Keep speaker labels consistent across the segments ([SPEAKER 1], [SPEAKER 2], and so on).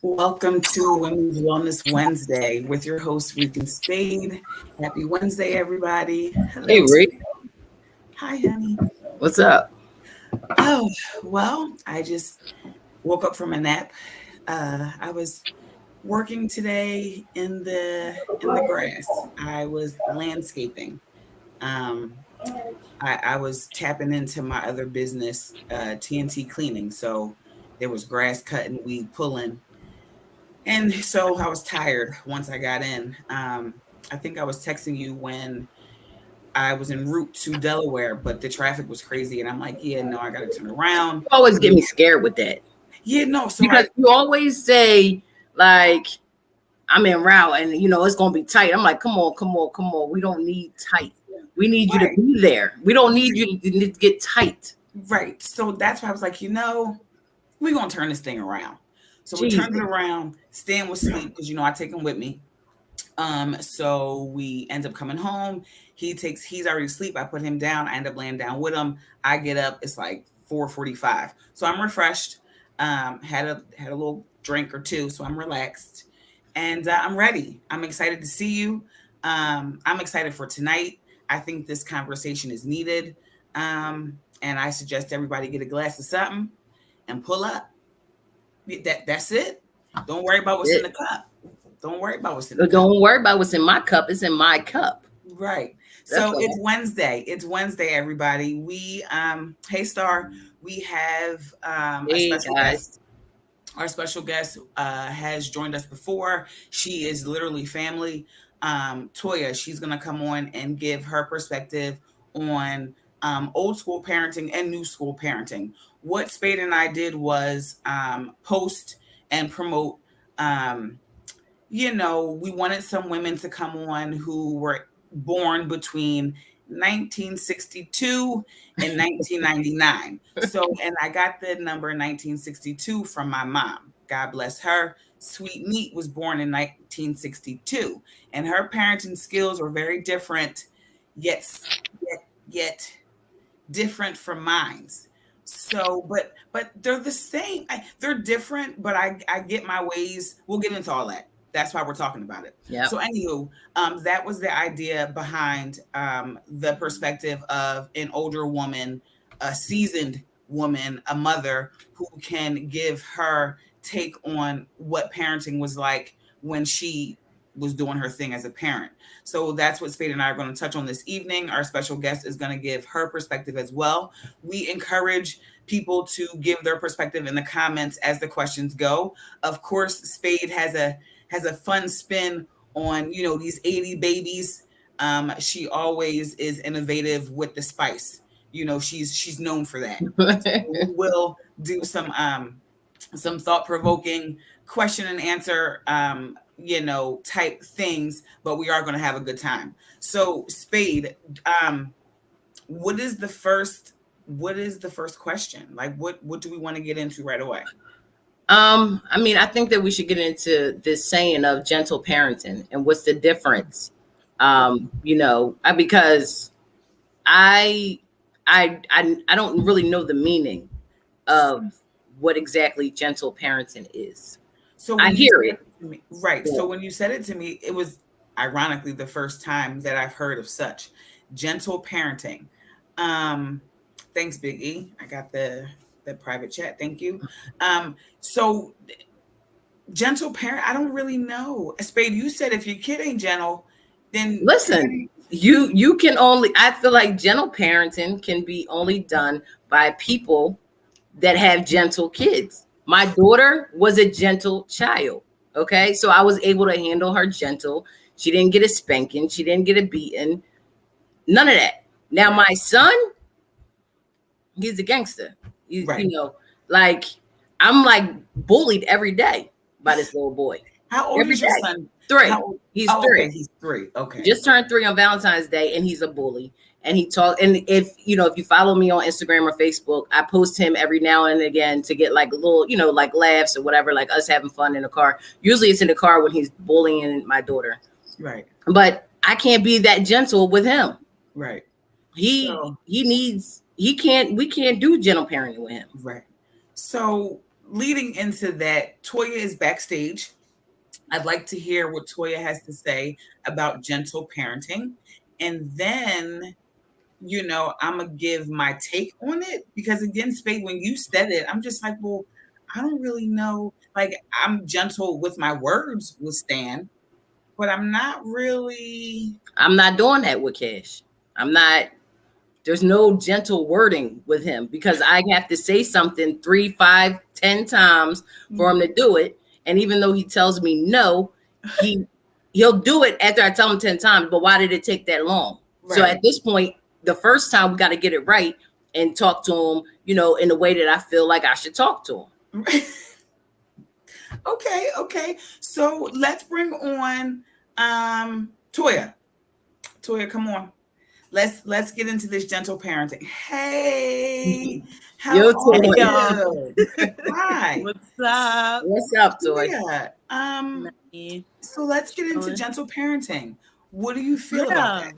[SPEAKER 1] Welcome to Women's Wellness Wednesday with your host, Reek and Spade. Happy Wednesday, everybody. Hello.
[SPEAKER 2] Hey, Reek.
[SPEAKER 1] Hi, honey.
[SPEAKER 2] What's up?
[SPEAKER 1] Oh, well, I just woke up from a nap. I was working today in the grass. I was landscaping. I was tapping into my other business, TNT cleaning. So there was grass cutting, weed pulling. And so I was tired once I got in. I think I was texting you when I was en route to Delaware, but the traffic was crazy. And I'm like, yeah, no, I got to turn around.
[SPEAKER 2] You always get me scared with that.
[SPEAKER 1] Yeah, no. So
[SPEAKER 2] because you always say, like, I'm en route and, it's going to be tight. I'm like, come on. We don't need tight. We need you to be there. We don't need you to get tight.
[SPEAKER 1] Right. So that's why I was like, we're going to turn this thing around. So we turned it around. Stan was asleep because, I take him with me. So we end up coming home. He's already asleep. I put him down. I end up laying down with him. I get up. It's like 4:45. So I'm refreshed. Had a little drink or two. So I'm relaxed and I'm ready. I'm excited to see you. I'm excited for tonight. I think this conversation is needed. And I suggest everybody get a glass of something and pull up. That's it. Don't worry about what's in the cup. Don't worry about what's in the cup.
[SPEAKER 2] Don't worry about what's in my cup. It's in my cup.
[SPEAKER 1] Right. So it's Wednesday. It's Wednesday, everybody. We hey Star, we have a special guest. Our special guest has joined us before. She is literally family. Toya, she's gonna come on and give her perspective on old school parenting and new school parenting. What Spade and I did was post and promote. We wanted some women to come on who were born between 1962 and 1999. And I got the number 1962 from my mom. God bless her. Sweet Meat was born in 1962, and her parenting skills were very different, yet different from mine's. So, but they're the same. They're different, but I get my ways. We'll get into all that. That's why we're talking about it.
[SPEAKER 2] Yep.
[SPEAKER 1] So anywho, that was the idea behind the perspective of an older woman, a seasoned woman, a mother who can give her take on what parenting was like when she was doing her thing as a parent. So that's what Spade and I are going to touch on this evening. Our special guest is going to give her perspective as well. We encourage people to give their perspective in the comments as the questions go. Of course, Spade has a fun spin on, these 80 babies. She always is innovative with the spice. She's known for that. So we'll do some thought-provoking question and answer type things, but we are going to have a good time. So Spade, what is the first question? Like what do we want to get into right away?
[SPEAKER 2] I think that we should get into this saying of gentle parenting and what's the difference. Because I don't really know the meaning of what exactly gentle parenting is.
[SPEAKER 1] So
[SPEAKER 2] I hear it.
[SPEAKER 1] Right. Yeah. So when you said it to me, it was ironically the first time that I've heard of such gentle parenting. Thanks, Big E. I got the private chat. Thank you. So gentle parent, I don't really know. Spade, you said if your kid ain't gentle, then
[SPEAKER 2] listen, you can only, I feel like gentle parenting can be only done by people that have gentle kids. My daughter was a gentle child. Okay. So I was able to handle her gentle. She didn't get a spanking. She didn't get a beating. None of that. Now my son, he's a gangster.
[SPEAKER 1] Right.
[SPEAKER 2] Like I'm like bullied every day by this little boy.
[SPEAKER 1] How old
[SPEAKER 2] every
[SPEAKER 1] is your
[SPEAKER 2] day.
[SPEAKER 1] son?
[SPEAKER 2] 3.
[SPEAKER 1] How old?
[SPEAKER 2] He's
[SPEAKER 1] Oh,
[SPEAKER 2] 3.
[SPEAKER 1] okay, he's 3. Okay.
[SPEAKER 2] Just turned 3 on Valentine's Day, and he's a bully. And he talk, and if you follow me on Instagram or Facebook, I post him every now and again to get like a little, like laughs or whatever, like us having fun in the car. Usually it's in the car when he's bullying my daughter.
[SPEAKER 1] Right.
[SPEAKER 2] But I can't be that gentle with him.
[SPEAKER 1] Right.
[SPEAKER 2] He needs, we can't do gentle parenting with him.
[SPEAKER 1] Right. So leading into that, Toya is backstage. I'd like to hear what Toya has to say about gentle parenting. And then, I'm going to give my take on it because, again, Spade, when you said it, I'm just like, well, I don't really know. Like, I'm gentle with my words with Stan, but I'm not really.
[SPEAKER 2] I'm not doing that with Cash. I'm not. There's no gentle wording with him because I have to say something 3, 5, 10 times for him to do it. And even though he tells me no, he'll do it after I tell him 10 times. But why did it take that long? Right. So at this point, the first time we got to get it right and talk to him, in the way that I feel like I should talk to him.
[SPEAKER 1] Okay. So let's bring on Toya. Toya, come on. Let's get into this gentle parenting. Hey, how are you? Hi.
[SPEAKER 3] What's up?
[SPEAKER 2] What's up, Toya?
[SPEAKER 1] So let's get into gentle parenting. What do you feel about that?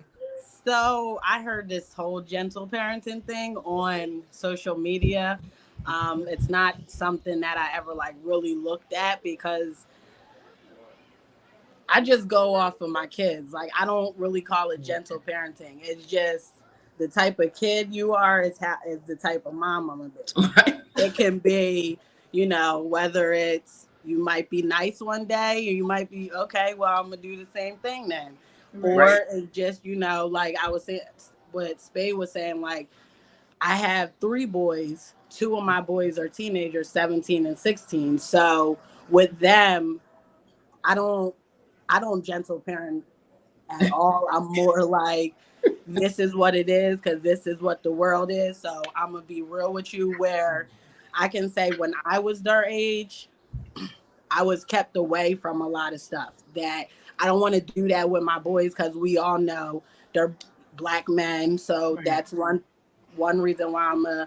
[SPEAKER 3] So I heard this whole gentle parenting thing on social media. It's not something that I ever really looked at because I just go off of my kids. Like, I don't really call it gentle parenting. It's just the type of kid you are is the type of mom I'm gonna be. It can be, whether it's you might be nice one day or you might be, okay, well, I'm gonna do the same thing then. Or it's just, like I was saying, what Spade was saying, like, I have 3 boys. 2 of my boys are teenagers, 17 and 16. So with them, I don't gentle parent at all. I'm more like, this is what it is because this is what the world is. So I'm going to be real with you where I can say when I was their age, I was kept away from a lot of stuff that I don't want to do that with my boys because we all know they're Black men. So that's one reason why I'm going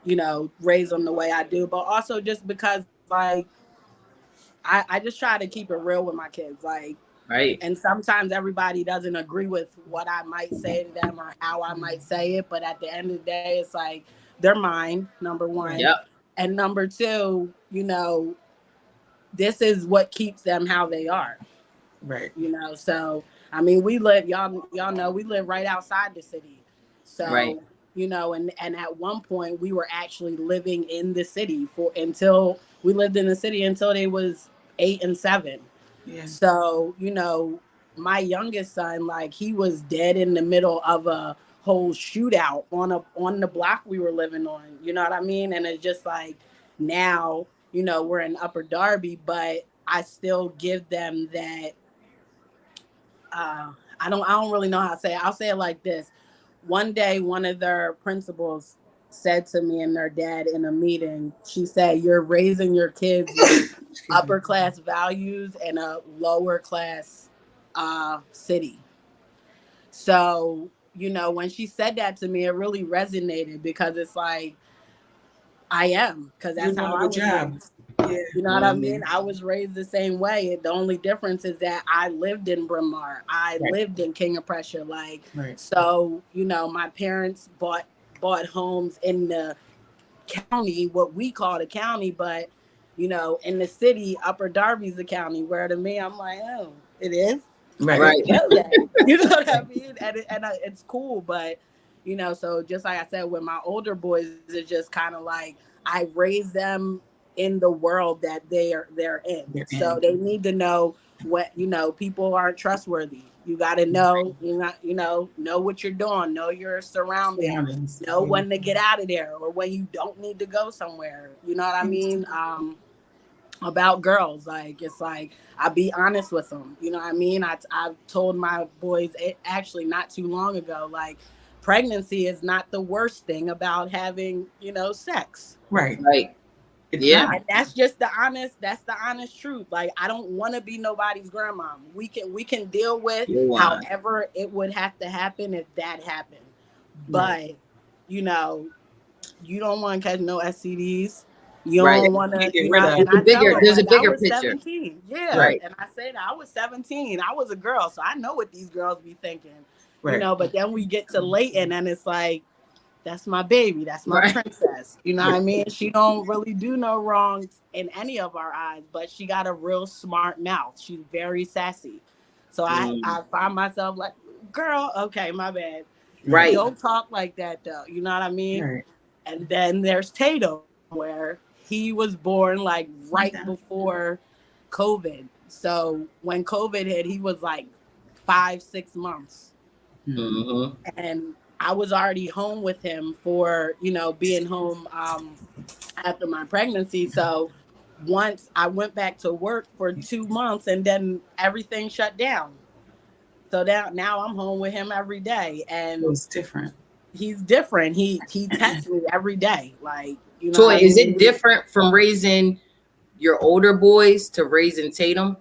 [SPEAKER 3] to, raise them the way I do. But also just because, like, I just try to keep it real with my kids. Like, and sometimes everybody doesn't agree with what I might say to them or how I might say it. But at the end of the day, it's like, they're mine, number one.
[SPEAKER 2] Yep.
[SPEAKER 3] And number 2, this is what keeps them how they are.
[SPEAKER 1] Right.
[SPEAKER 3] So, I mean, we live, y'all know, we live right outside the city. So, and at one point we were actually living in the city until they was 8 and 7.
[SPEAKER 1] Yeah.
[SPEAKER 3] So, my youngest son, like, he was dead in the middle of a whole shootout on the block we were living on. You know what I mean? And it's just like, now, we're in Upper Darby, but I still give them that. I don't really know how to say it. I'll say it like this. One day, one of their principals said to me and their dad in a meeting, she said, "You're raising your kids with upper class values in a lower class city." So, when she said that to me, it really resonated because it's like, I am, because that's how I was raised. Yeah. You know what I mean? I was raised the same way. The only difference is that I lived in Bryn Mawr. I lived in King of Prussia. So, my parents bought homes in the county, what we call the county, but, in the city, Upper Darby's the county, where to me, I'm like, oh, it is?
[SPEAKER 2] Right.
[SPEAKER 3] You know what I mean? And it's cool, but, so just like I said, with my older boys, it's just kind of like, I raised them in the world that they're in. So they need to know what, people aren't trustworthy. You got to know, know what you're doing, know your surroundings, know when to get out of there or when you don't need to go somewhere. You know what I mean? About girls, like, it's like, I be honest with them. You know what I mean? I've told my boys actually not too long ago, like, pregnancy is not the worst thing about having, sex.
[SPEAKER 1] Right.
[SPEAKER 2] Yeah.
[SPEAKER 3] And that's just that's the honest truth. Like, I don't want to be nobody's grandma. We can deal with however it would have to happen if that happened. But, you know, you don't want to catch no STDs. You don't want to, you know, and I tell them,
[SPEAKER 2] there's
[SPEAKER 3] like,
[SPEAKER 2] a bigger
[SPEAKER 3] I was
[SPEAKER 2] picture.
[SPEAKER 3] 17. Yeah. And I say that I was 17. I was a girl, so I know what these girls be thinking. You know, but then we get to Leighton and it's like, that's my baby. That's my princess. You know what I mean? She don't really do no wrongs in any of our eyes, but she got a real smart mouth. She's very sassy. So I find myself like, girl, okay, my bad.
[SPEAKER 2] Right.
[SPEAKER 3] Don't talk like that though. You know what I mean? And then there's Tatum, where he was born like right before COVID. So when COVID hit, he was like 5-6 months. And I was already home with him for, you know, being home after my pregnancy. So once I went back to work for 2 months and then everything shut down. So now I'm home with him every day. And
[SPEAKER 1] it's different.
[SPEAKER 3] He's different. He texts me every day. Like, you know.
[SPEAKER 2] Toy, is it different from raising your older boys to raising Tatum?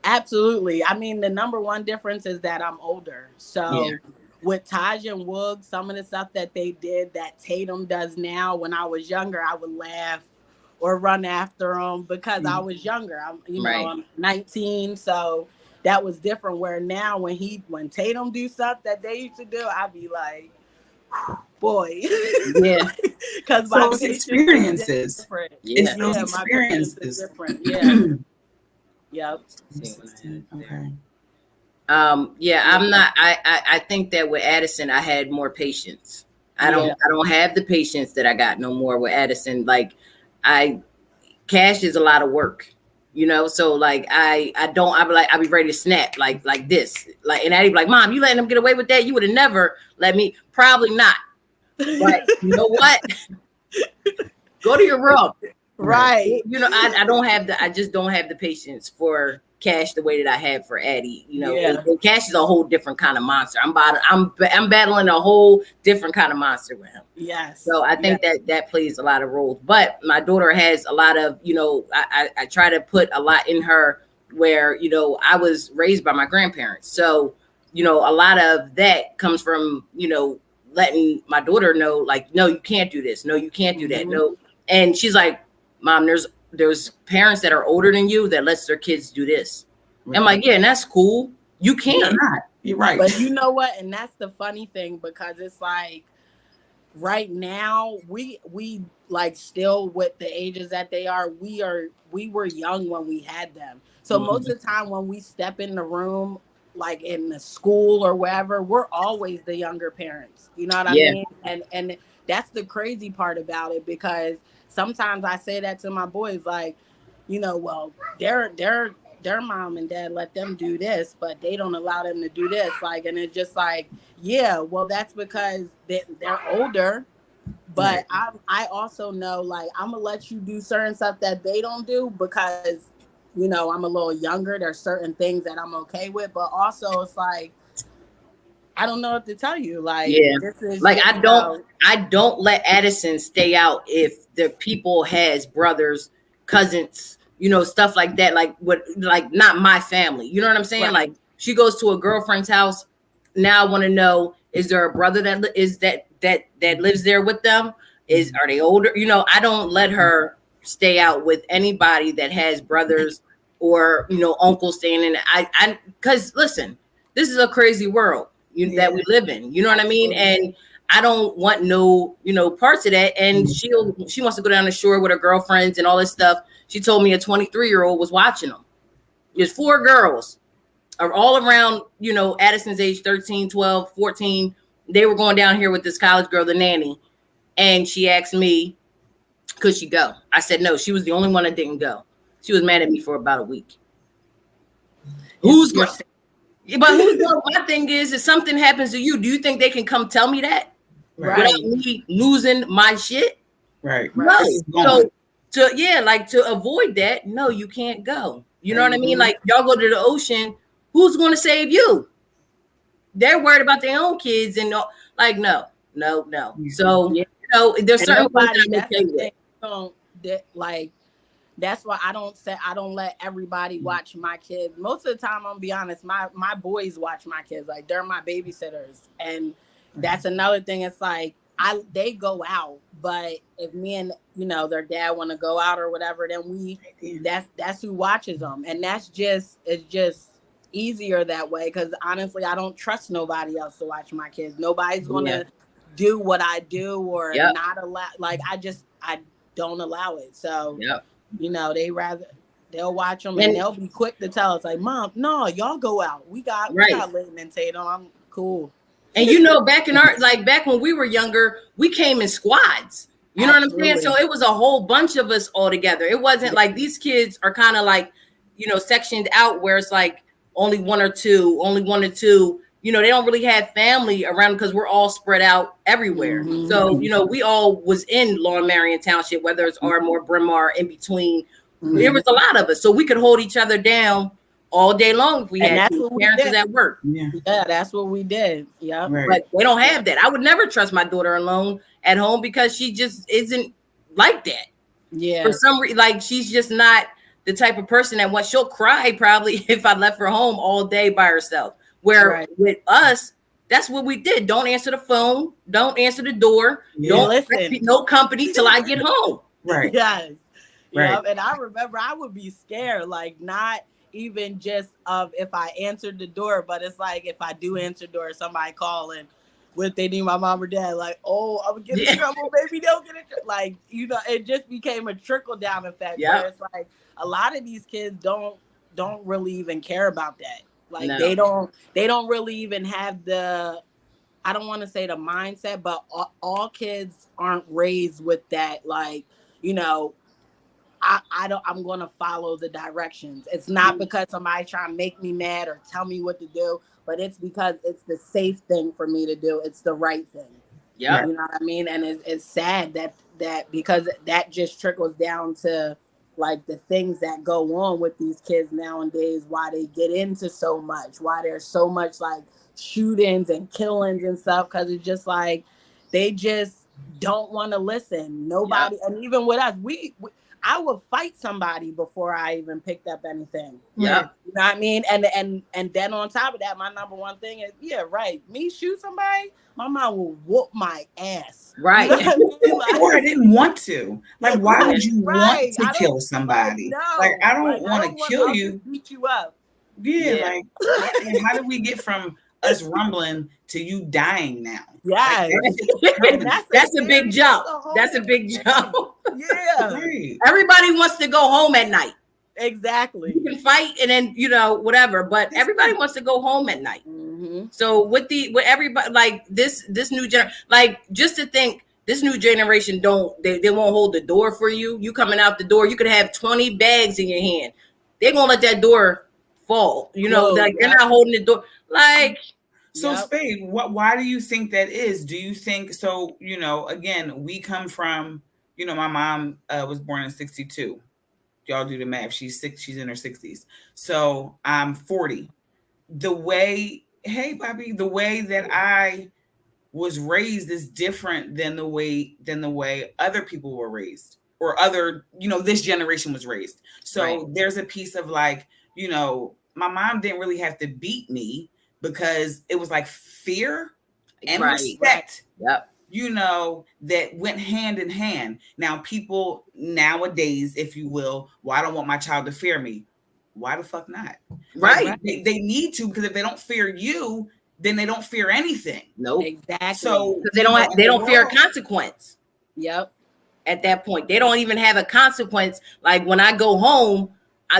[SPEAKER 3] Absolutely. I mean, the number one difference is that I'm older. So with Taj and Woog, some of the stuff that they did that Tatum does now, when I was younger, I would laugh or run after them because I was younger. I'm 19, so that was different. Where now when Tatum do stuff that they used to do, I'd be like, boy. Because
[SPEAKER 1] my experiences. It's those experiences.
[SPEAKER 3] Different. Yeah. Yep.
[SPEAKER 1] Okay.
[SPEAKER 2] I'm not. I think that with Addison, I had more patience. I don't have the patience that I got no more with Addison. Like, Cash is a lot of work, you know. So like, I be ready to snap like this, like, and Addie be like, Mom, you letting them get away with that? You would have never let me. Probably not. But you know what? Go to your room.
[SPEAKER 3] Right.
[SPEAKER 2] You know, I just don't have the patience for Cash the way that I have for Addie. You know, and Cash is a whole different kind of monster. I'm battling a whole different kind of monster with him.
[SPEAKER 3] Yes.
[SPEAKER 2] So I think that plays a lot of roles. But my daughter has a lot of, you know, I try to put a lot in her where, you know, I was raised by my grandparents. So, you know, a lot of that comes from, you know, letting my daughter know, like, no, you can't do this. No, you can't do that. No. And she's like, Mom, there's parents that are older than you that lets their kids do this. I'm like, yeah, and that's cool. You can't.
[SPEAKER 1] You're right.
[SPEAKER 3] But you know what? And that's the funny thing, because it's like right now we like still with the ages that they are, we were young when we had them. So most of the time when we step in the room, like in the school or wherever, we're always the younger parents. You know what I mean? And that's the crazy part about it, because sometimes I say that to my boys, like, you know, well, their mom and dad let them do this, but they don't allow them to do this. Like, and it's just like, yeah, well, that's because they're older. But I also know, like, I'm gonna let you do certain stuff that they don't do because, you know, I'm a little younger. There's certain things that I'm okay with, but also it's like, I don't know what to tell you. Like, this is
[SPEAKER 2] like, I don't let Addison stay out if the people has brothers, cousins, you know, stuff like that. Like, not my family. You know what I'm saying? Right. Like, she goes to a girlfriend's house. Now I want to know, is there a brother that lives there with them? Are they older? You know, I don't let her stay out with anybody that has brothers or, you know, uncles staying in. Because listen, this is a crazy world that we live in. You know what I mean? And I don't want no, you know, parts of that. And she wants to go down the shore with her girlfriends and all this stuff. She told me a 23-year-old was watching them. There's 4 girls are all around, you know, Addison's age, 13, 12, 14. They were going down here with this college girl, the nanny. And she asked me, could she go? I said, no, she was the only one that didn't go. She was mad at me for about a week. Who's going? But my thing is, if something happens to you, do you think they can come tell me that?
[SPEAKER 3] Right.
[SPEAKER 2] Without me losing my shit?
[SPEAKER 1] Right.
[SPEAKER 2] No. So to avoid that, no, you can't go. You know what I mean? Like, y'all go to the ocean, who's going to save you? They're worried about their own kids and like, no. So, you know, there's certain things that I'm okay with.
[SPEAKER 3] like that's why I don't let everybody watch my kids. Most of the time, I'm gonna be honest, my boys watch my kids. Like they're my babysitters, and that's another thing. It's like they go out, but if me and their dad want to go out or whatever, then that's who watches them, and it's just easier that way. Because honestly, I don't trust nobody else to watch my kids. Nobody's gonna do what I do or not allow. Like I don't allow it. So they'll watch them and they'll be quick to tell us like, Mom, no, y'all go out. We got Linton and Tatum. I'm cool.
[SPEAKER 2] And back in back when we were younger, we came in squads. You know what I'm saying? So it was a whole bunch of us all together. It wasn't like these kids are kind of like, sectioned out where it's like only one or two. They don't really have family around because we're all spread out everywhere. Mm-hmm. So, we all was in Long Marion Township, whether it's Ardmore, Bryn Mawr, in between. Mm-hmm. There was a lot of us. So we could hold each other down all day long if we had parents at work.
[SPEAKER 3] Yeah, that's what we did. Yeah.
[SPEAKER 2] Right. But they don't have that. I would never trust my daughter alone at home because she just isn't like that.
[SPEAKER 3] Yeah.
[SPEAKER 2] For some reason, like she's just not the type of person that she'll cry probably if I left her home all day by herself. Where with us, that's what we did. Don't answer the phone. Don't answer the door. Don't listen. No company till I get home.
[SPEAKER 1] Right.
[SPEAKER 3] Yes. Right. Yep. And I remember I would be scared, like not even just of if I answered the door, but it's like if I do answer the door, somebody calling, would they need my mom or dad? Like, oh, I'm gonna get in trouble, baby. Don't get in trouble. Like, it just became a trickle down effect. Yeah. Where it's like a lot of these kids don't really even care about that. Like they don't really even have the, I don't want to say the mindset, but all kids aren't raised with that. Like, I'm going to follow the directions. It's not because somebody trying to make me mad or tell me what to do, but it's because it's the safe thing for me to do. It's the right thing.
[SPEAKER 2] Yeah.
[SPEAKER 3] You know what I mean? And it's sad that because that just trickles down to like the things that go on with these kids nowadays, why they get into so much, why there's so much like shootings and killings and stuff. Cause it's just like, they just don't want to listen. Nobody. Yep. And even with us, I would fight somebody before I even picked up anything.
[SPEAKER 2] Yeah.
[SPEAKER 3] You know what I mean? And then on top of that, my number one thing is, me shoot somebody, my mom will whoop my ass.
[SPEAKER 2] Right.
[SPEAKER 3] You know what I mean? Like,
[SPEAKER 1] or I didn't want to. Like, why would you want to kill somebody? Like, I don't want to kill you.
[SPEAKER 3] Beat you up.
[SPEAKER 1] Yeah. Like, how did we get from us rumbling to you dying now?
[SPEAKER 3] Yeah.
[SPEAKER 2] Like, that's a big jump. That's a big jump.
[SPEAKER 3] Yeah.
[SPEAKER 1] Right.
[SPEAKER 2] Everybody wants to go home at night.
[SPEAKER 3] Exactly.
[SPEAKER 2] You can fight and then, whatever, but everybody wants to go home at night.
[SPEAKER 3] Mm-hmm.
[SPEAKER 2] So with everybody, like this new like just to think this new generation they won't hold the door for you. You coming out the door, you could have 20 bags in your hand. They're going to let that door fall. They're not holding the door. Like,
[SPEAKER 1] so Spade, why do you think that is? Do you think so? Again, we come from, my mom was born in 1962. Y'all do the math. She's in her 60s. So I'm 40. The way that I was raised is different than the way other people were raised or this generation was raised. So there's a piece of like, my mom didn't really have to beat me because it was like fear and respect.
[SPEAKER 2] Yep.
[SPEAKER 1] That went hand in hand. Now, people nowadays, if you will, well, I don't want my child to fear me. Why the fuck not?
[SPEAKER 2] Right.
[SPEAKER 1] Like, they need to, because if they don't fear you, then they don't fear anything.
[SPEAKER 2] Nope.
[SPEAKER 3] Exactly.
[SPEAKER 2] So they don't fear a consequence.
[SPEAKER 3] Yep.
[SPEAKER 2] At that point, they don't even have a consequence. Like when I go home,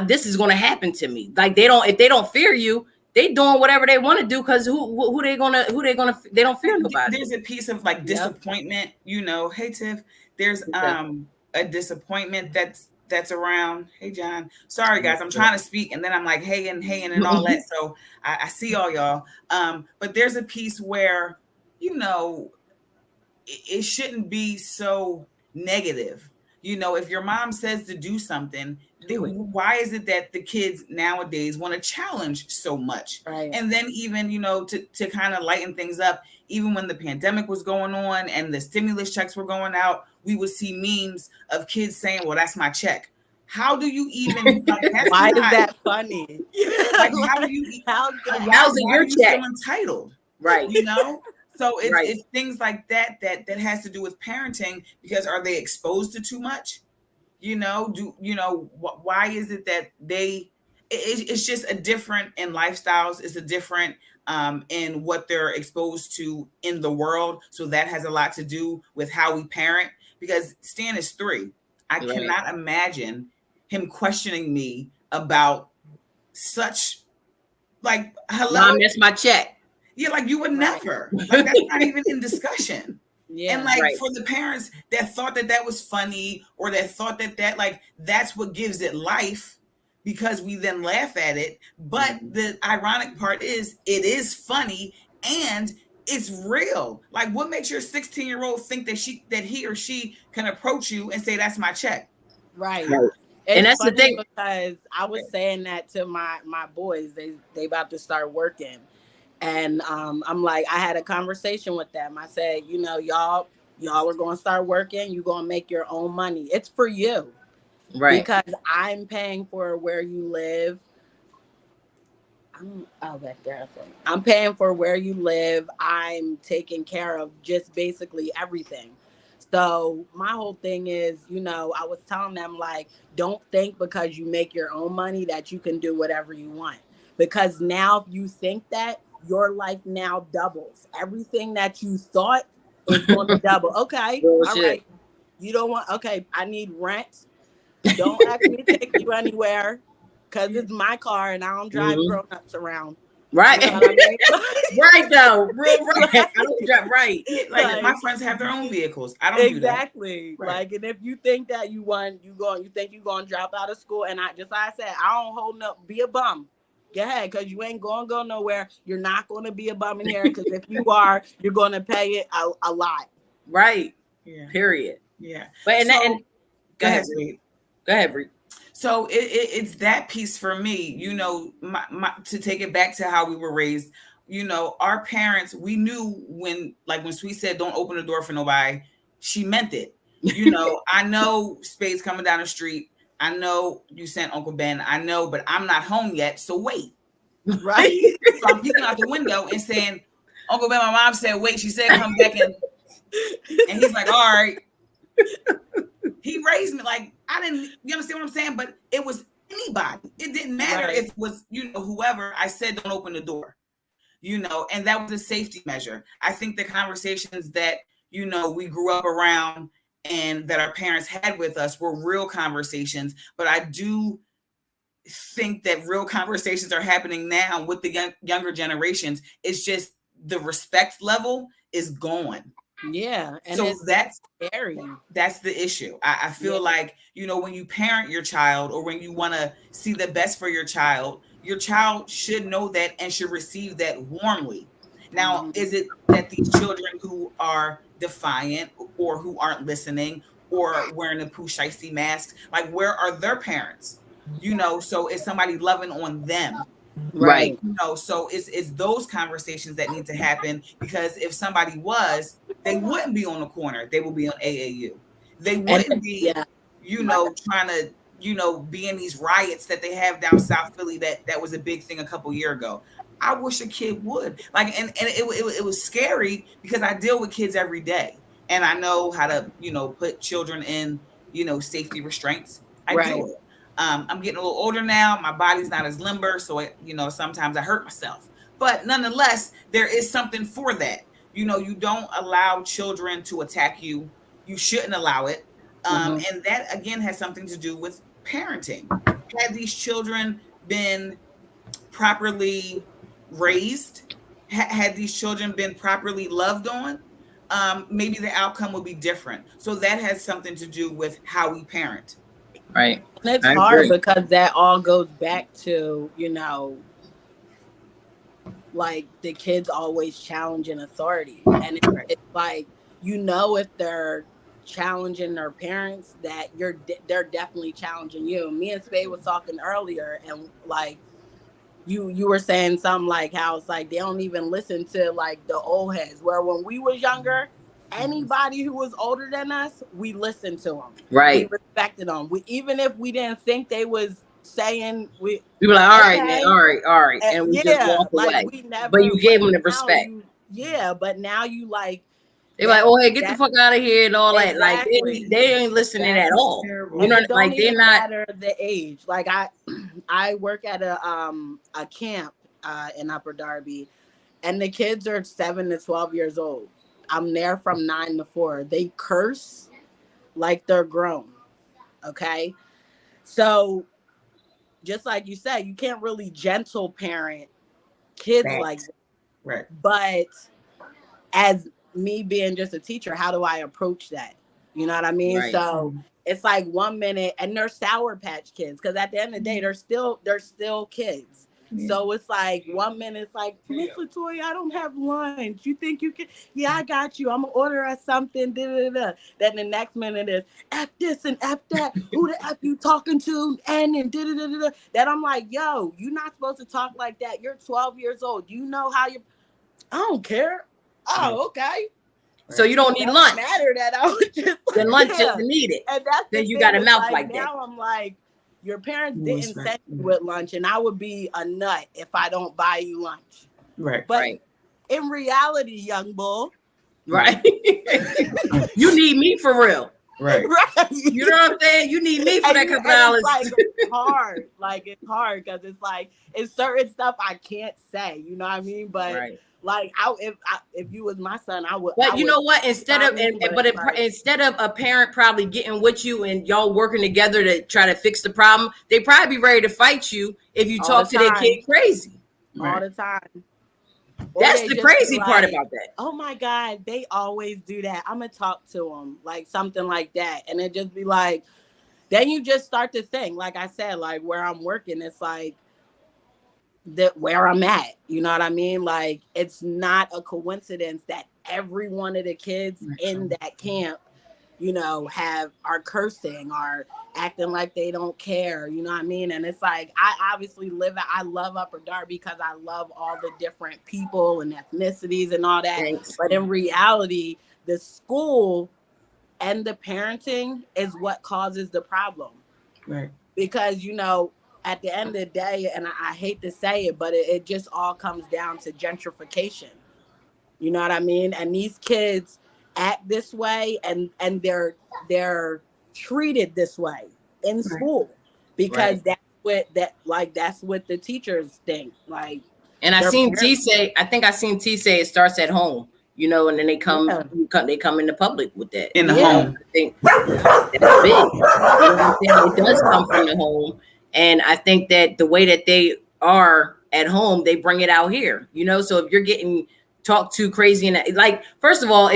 [SPEAKER 2] this is going to happen to me. Like if they don't fear you, they doing whatever they want to do because who they don't fear nobody.
[SPEAKER 1] There's a piece of like disappointment, Hey Tiff, there's a disappointment that's around. Hey John, sorry guys, I'm trying to speak and then I'm like hey and all that. So I see all y'all. But there's a piece where it shouldn't be so negative. If your mom says to do something, why is it that the kids nowadays want to challenge so much?
[SPEAKER 3] Right.
[SPEAKER 1] And then even, to kind of lighten things up, even when the pandemic was going on and the stimulus checks were going out, we would see memes of kids saying, well, that's my check. How do you even
[SPEAKER 3] why is that funny?
[SPEAKER 1] Like, how do you
[SPEAKER 2] how's
[SPEAKER 1] it your check? Feel entitled,
[SPEAKER 2] right?
[SPEAKER 1] So it's things like that has to do with parenting, because are they exposed to too much? Why is it that it's just a different in lifestyles. It's a different in what they're exposed to in the world. So that has a lot to do with how we parent, because Stan is 3. I cannot imagine him questioning me about such, like, hello,
[SPEAKER 2] Mom, that's my check.
[SPEAKER 1] Yeah, like you would never. Like, that's not even in discussion. Yeah, and like for the parents that thought that was funny, or that thought that like that's what gives it life, because we then laugh at it. But the ironic part is it is funny and it's real. Like, what makes your 16-year-old think that he or she can approach you and say, that's my check?
[SPEAKER 3] Right. And that's the thing, because I was saying that to my boys. They about to start working. And I'm like, I had a conversation with them. I said, y'all are going to start working. You're going to make your own money. It's for you. Right. Because I'm paying for where you live. I'm paying for where you live. I'm taking care of just basically everything. So my whole thing is, I was telling them, like, don't think because you make your own money that you can do whatever you want. Because now if you think that, your life now doubles. Everything that you thought is going to double. Okay. All right. You don't want, okay, I need rent. Don't ask me to take you anywhere, because it's my car and I don't drive grown-ups around.
[SPEAKER 2] Right.
[SPEAKER 3] You know what I mean?
[SPEAKER 2] Right, though. Real right. I don't drive, right.
[SPEAKER 1] Like, my friends have their own vehicles. I don't do that.
[SPEAKER 3] Exactly. Right. Like, and if you think that you think you're going to drop out of school, and like I said, I don't hold no, be a bum. Go ahead, because you ain't going to go nowhere. You're not going to be a bum in here, because if you are, you're going to pay it a lot.
[SPEAKER 2] Right. Yeah. Period.
[SPEAKER 1] Yeah.
[SPEAKER 2] But go ahead, Reed. Go ahead, Reed.
[SPEAKER 1] So it's that piece for me, to take it back to how we were raised. Our parents, we knew when Sweet said, don't open the door for nobody, she meant it. I know Spade's coming down the street. I know you sent Uncle Ben. I know, but I'm not home yet. So wait. Right. So I'm peeking out the window and saying, Uncle Ben, my mom said, wait, she said, come back. And he's like, all right. He raised me like, I didn't, you understand what I'm saying? But it was anybody. It didn't matter if it was, whoever. I said, don't open the door, and that was a safety measure. I think the conversations that, we grew up around and that our parents had with us were real conversations. But I do think that real conversations are happening now with the younger generations. It's just the respect level is gone.
[SPEAKER 3] Yeah. And
[SPEAKER 1] so that's
[SPEAKER 3] scary.
[SPEAKER 1] That's the issue. I feel like, when you parent your child, or when you want to see the best for your child should know that and should receive that warmly. Now, is it that these children who are defiant, or who aren't listening, or wearing a poo shiesty mask, like, where are their parents? So is somebody loving on them?
[SPEAKER 2] Right.
[SPEAKER 1] So it's those conversations that need to happen, because if somebody was, they wouldn't be on the corner. They will be on AAU. They wouldn't be, trying to, be in these riots that they have down South Philly. That was a big thing a couple years ago. I wish a kid would, like, and it was scary, because I deal with kids every day, and I know how to, put children in, safety restraints. I do it. I'm getting a little older now. My body's not as limber. So, sometimes I hurt myself. But nonetheless, there is something for that. You don't allow children to attack you. You shouldn't allow it. And that, again, has something to do with parenting. Had these children been properly raised, had these children been properly loved on, maybe the outcome would be different. So that has something to do with how we parent.
[SPEAKER 2] Right.
[SPEAKER 3] And it's hard because that all goes back to, like, the kids always challenging authority. And it's like, if they're challenging their parents, that they're definitely challenging you. Me and Spade was talking earlier, and like you were saying something like how it's like they don't even listen to like the old heads. Where when we was younger, anybody who was older than us, we listened to them.
[SPEAKER 2] Right.
[SPEAKER 3] We respected them. We, even if we didn't think they was saying, we
[SPEAKER 2] were like, all right, man,
[SPEAKER 3] okay,
[SPEAKER 2] all right, and we just
[SPEAKER 3] yeah,
[SPEAKER 2] walk
[SPEAKER 3] like
[SPEAKER 2] away.
[SPEAKER 3] we never.
[SPEAKER 2] But you gave them the
[SPEAKER 3] now
[SPEAKER 2] respect.
[SPEAKER 3] but now you like.
[SPEAKER 2] They're like, oh, hey, get the fuck out of here and all that. Like they ain't listening at all.
[SPEAKER 1] Terrible.
[SPEAKER 2] You know,
[SPEAKER 3] it don't
[SPEAKER 2] like they're
[SPEAKER 3] even
[SPEAKER 2] not.
[SPEAKER 3] matter the age. Like I work at a camp in Upper Darby, and the kids are 7 to 12 years old. I'm there from 9 to 4. They curse like they're grown. Okay, so just like you said, you can't really gentle parent kids like that.
[SPEAKER 1] Right.
[SPEAKER 3] But as me being just a teacher, how do I approach that? You know what I mean?
[SPEAKER 2] Right.
[SPEAKER 3] So it's like 1 minute, and they're Sour Patch Kids, because at the end of the day, they're still kids. Yeah. So it's like 1 minute, it's like, Miss Latoya, I don't have lunch. You think you can? Yeah, I got you. I'm gonna order us something. Da, da, da. Then the next minute is F this and F that. Who the F you talking to? And da, da, da, da. Then I'm like, yo, you're not supposed to talk like that. You're 12 years old. You know how you? I don't care. Oh, okay.
[SPEAKER 2] So you don't need lunch.
[SPEAKER 3] Matter that I was just
[SPEAKER 2] then lunch isn't needed.
[SPEAKER 3] And that's
[SPEAKER 2] then you got a mouth like that.
[SPEAKER 3] Now I'm like, your parents didn't send you with lunch, and I would be a nut if I don't buy you lunch.
[SPEAKER 1] Right.
[SPEAKER 3] But in reality, young bull,
[SPEAKER 2] right? You need me for real.
[SPEAKER 1] Right.
[SPEAKER 3] Right.
[SPEAKER 2] You know what I'm saying? You need me for that couple dollars.
[SPEAKER 3] It's hard. Like it's hard because it's like it's certain stuff I can't say. You know what I mean? But like if you was my son, I would.
[SPEAKER 2] But you know what? Instead of a parent probably getting with you and y'all working together to try to fix the problem, they probably be ready to fight you if you talk to their kid crazy
[SPEAKER 3] all the time.
[SPEAKER 2] That's the crazy part about that.
[SPEAKER 3] Oh my God, they always do that. I'm gonna talk to them like something like that, and it just be like, then you just start to think, like I said, like where I'm working, it's like that where I'm at. You know what I mean? Like it's not a coincidence that every one of the kids in that camp, you know, are cursing, are acting like they don't care, you know what I mean? And it's like, I obviously I love Upper Darby because I love all the different people and ethnicities and all that. Thanks. But in reality, the school and the parenting is what causes the problem.
[SPEAKER 1] Right.
[SPEAKER 3] Because, you know, at the end of the day, and I hate to say it, but it just all comes down to gentrification. You know what I mean? And these kids act this way, and they're treated this way in school because that's what the teachers think. Like,
[SPEAKER 2] and I seen T say it starts at home, you know, and then they come in the public with that
[SPEAKER 1] in the home.
[SPEAKER 2] I think that's big. You know what I'm saying? It does come from the home, and I think that the way that they are at home, they bring it out here. You know, so if you're getting talk too crazy and like, first of all,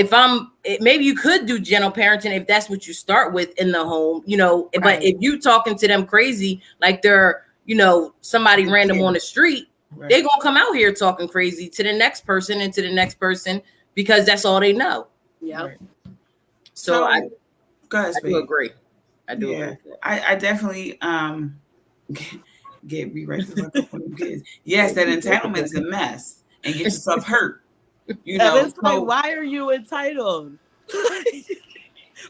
[SPEAKER 2] maybe you could do gentle parenting if that's what you start with in the home, you know, but if you talking to them crazy, like they're, you know, somebody random on the street, they're gonna come out here talking crazy to the next person and to the next person because that's all they know.
[SPEAKER 3] Yeah.
[SPEAKER 2] Right. So I do agree. I do agree.
[SPEAKER 1] I definitely get me right to the fuck up on them kids. Yes, that entitlement is a mess and get yourself hurt. You know,
[SPEAKER 3] and it's like, why are you entitled?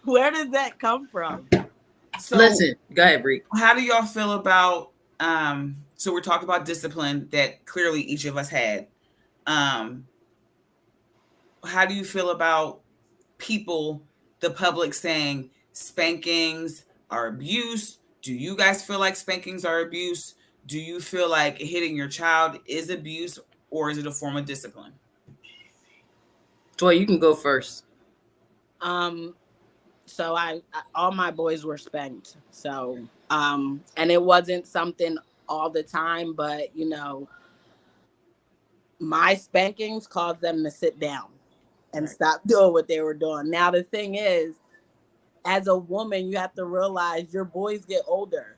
[SPEAKER 3] Where does that come from?
[SPEAKER 1] So,
[SPEAKER 2] listen, go ahead, Bree.
[SPEAKER 1] How do y'all feel about so we're talking about discipline that clearly each of us had. How do you feel about people, the public, saying spankings are abuse? Do you guys feel like spankings are abuse? Do you feel like hitting your child is abuse, or is it a form of discipline?
[SPEAKER 2] Toy, you can go first.
[SPEAKER 3] So I all my boys were spanked. So and it wasn't something all the time, but you know, my spankings caused them to sit down and stop doing what they were doing. Now the thing is, as a woman, you have to realize your boys get older.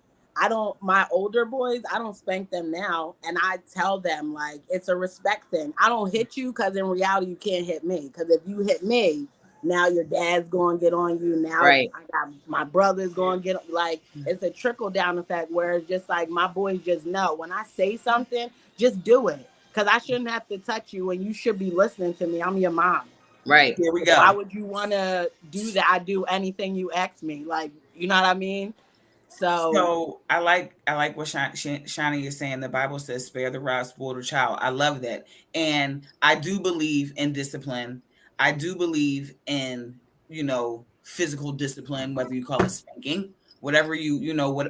[SPEAKER 3] My older boys, I don't spank them now. And I tell them, like, it's a respect thing. I don't hit you because in reality, you can't hit me. Because if you hit me, now your dad's going to get on you. Now
[SPEAKER 2] Right.
[SPEAKER 3] I got my brother's going to get, like, it's a trickle down effect where it's just like my boys just know when I say something, just do it. Because I shouldn't have to touch you and you should be listening to me. I'm your mom.
[SPEAKER 2] Right.
[SPEAKER 1] Here we
[SPEAKER 3] Why
[SPEAKER 1] go.
[SPEAKER 3] would you want to do that? I do anything you ask me. Like, you know what I mean?
[SPEAKER 1] So I like what Shani is saying. The Bible says, "Spare the rod, spoil the child." I love that, and I do believe in discipline. I do believe in physical discipline, whether you call it spanking, whatever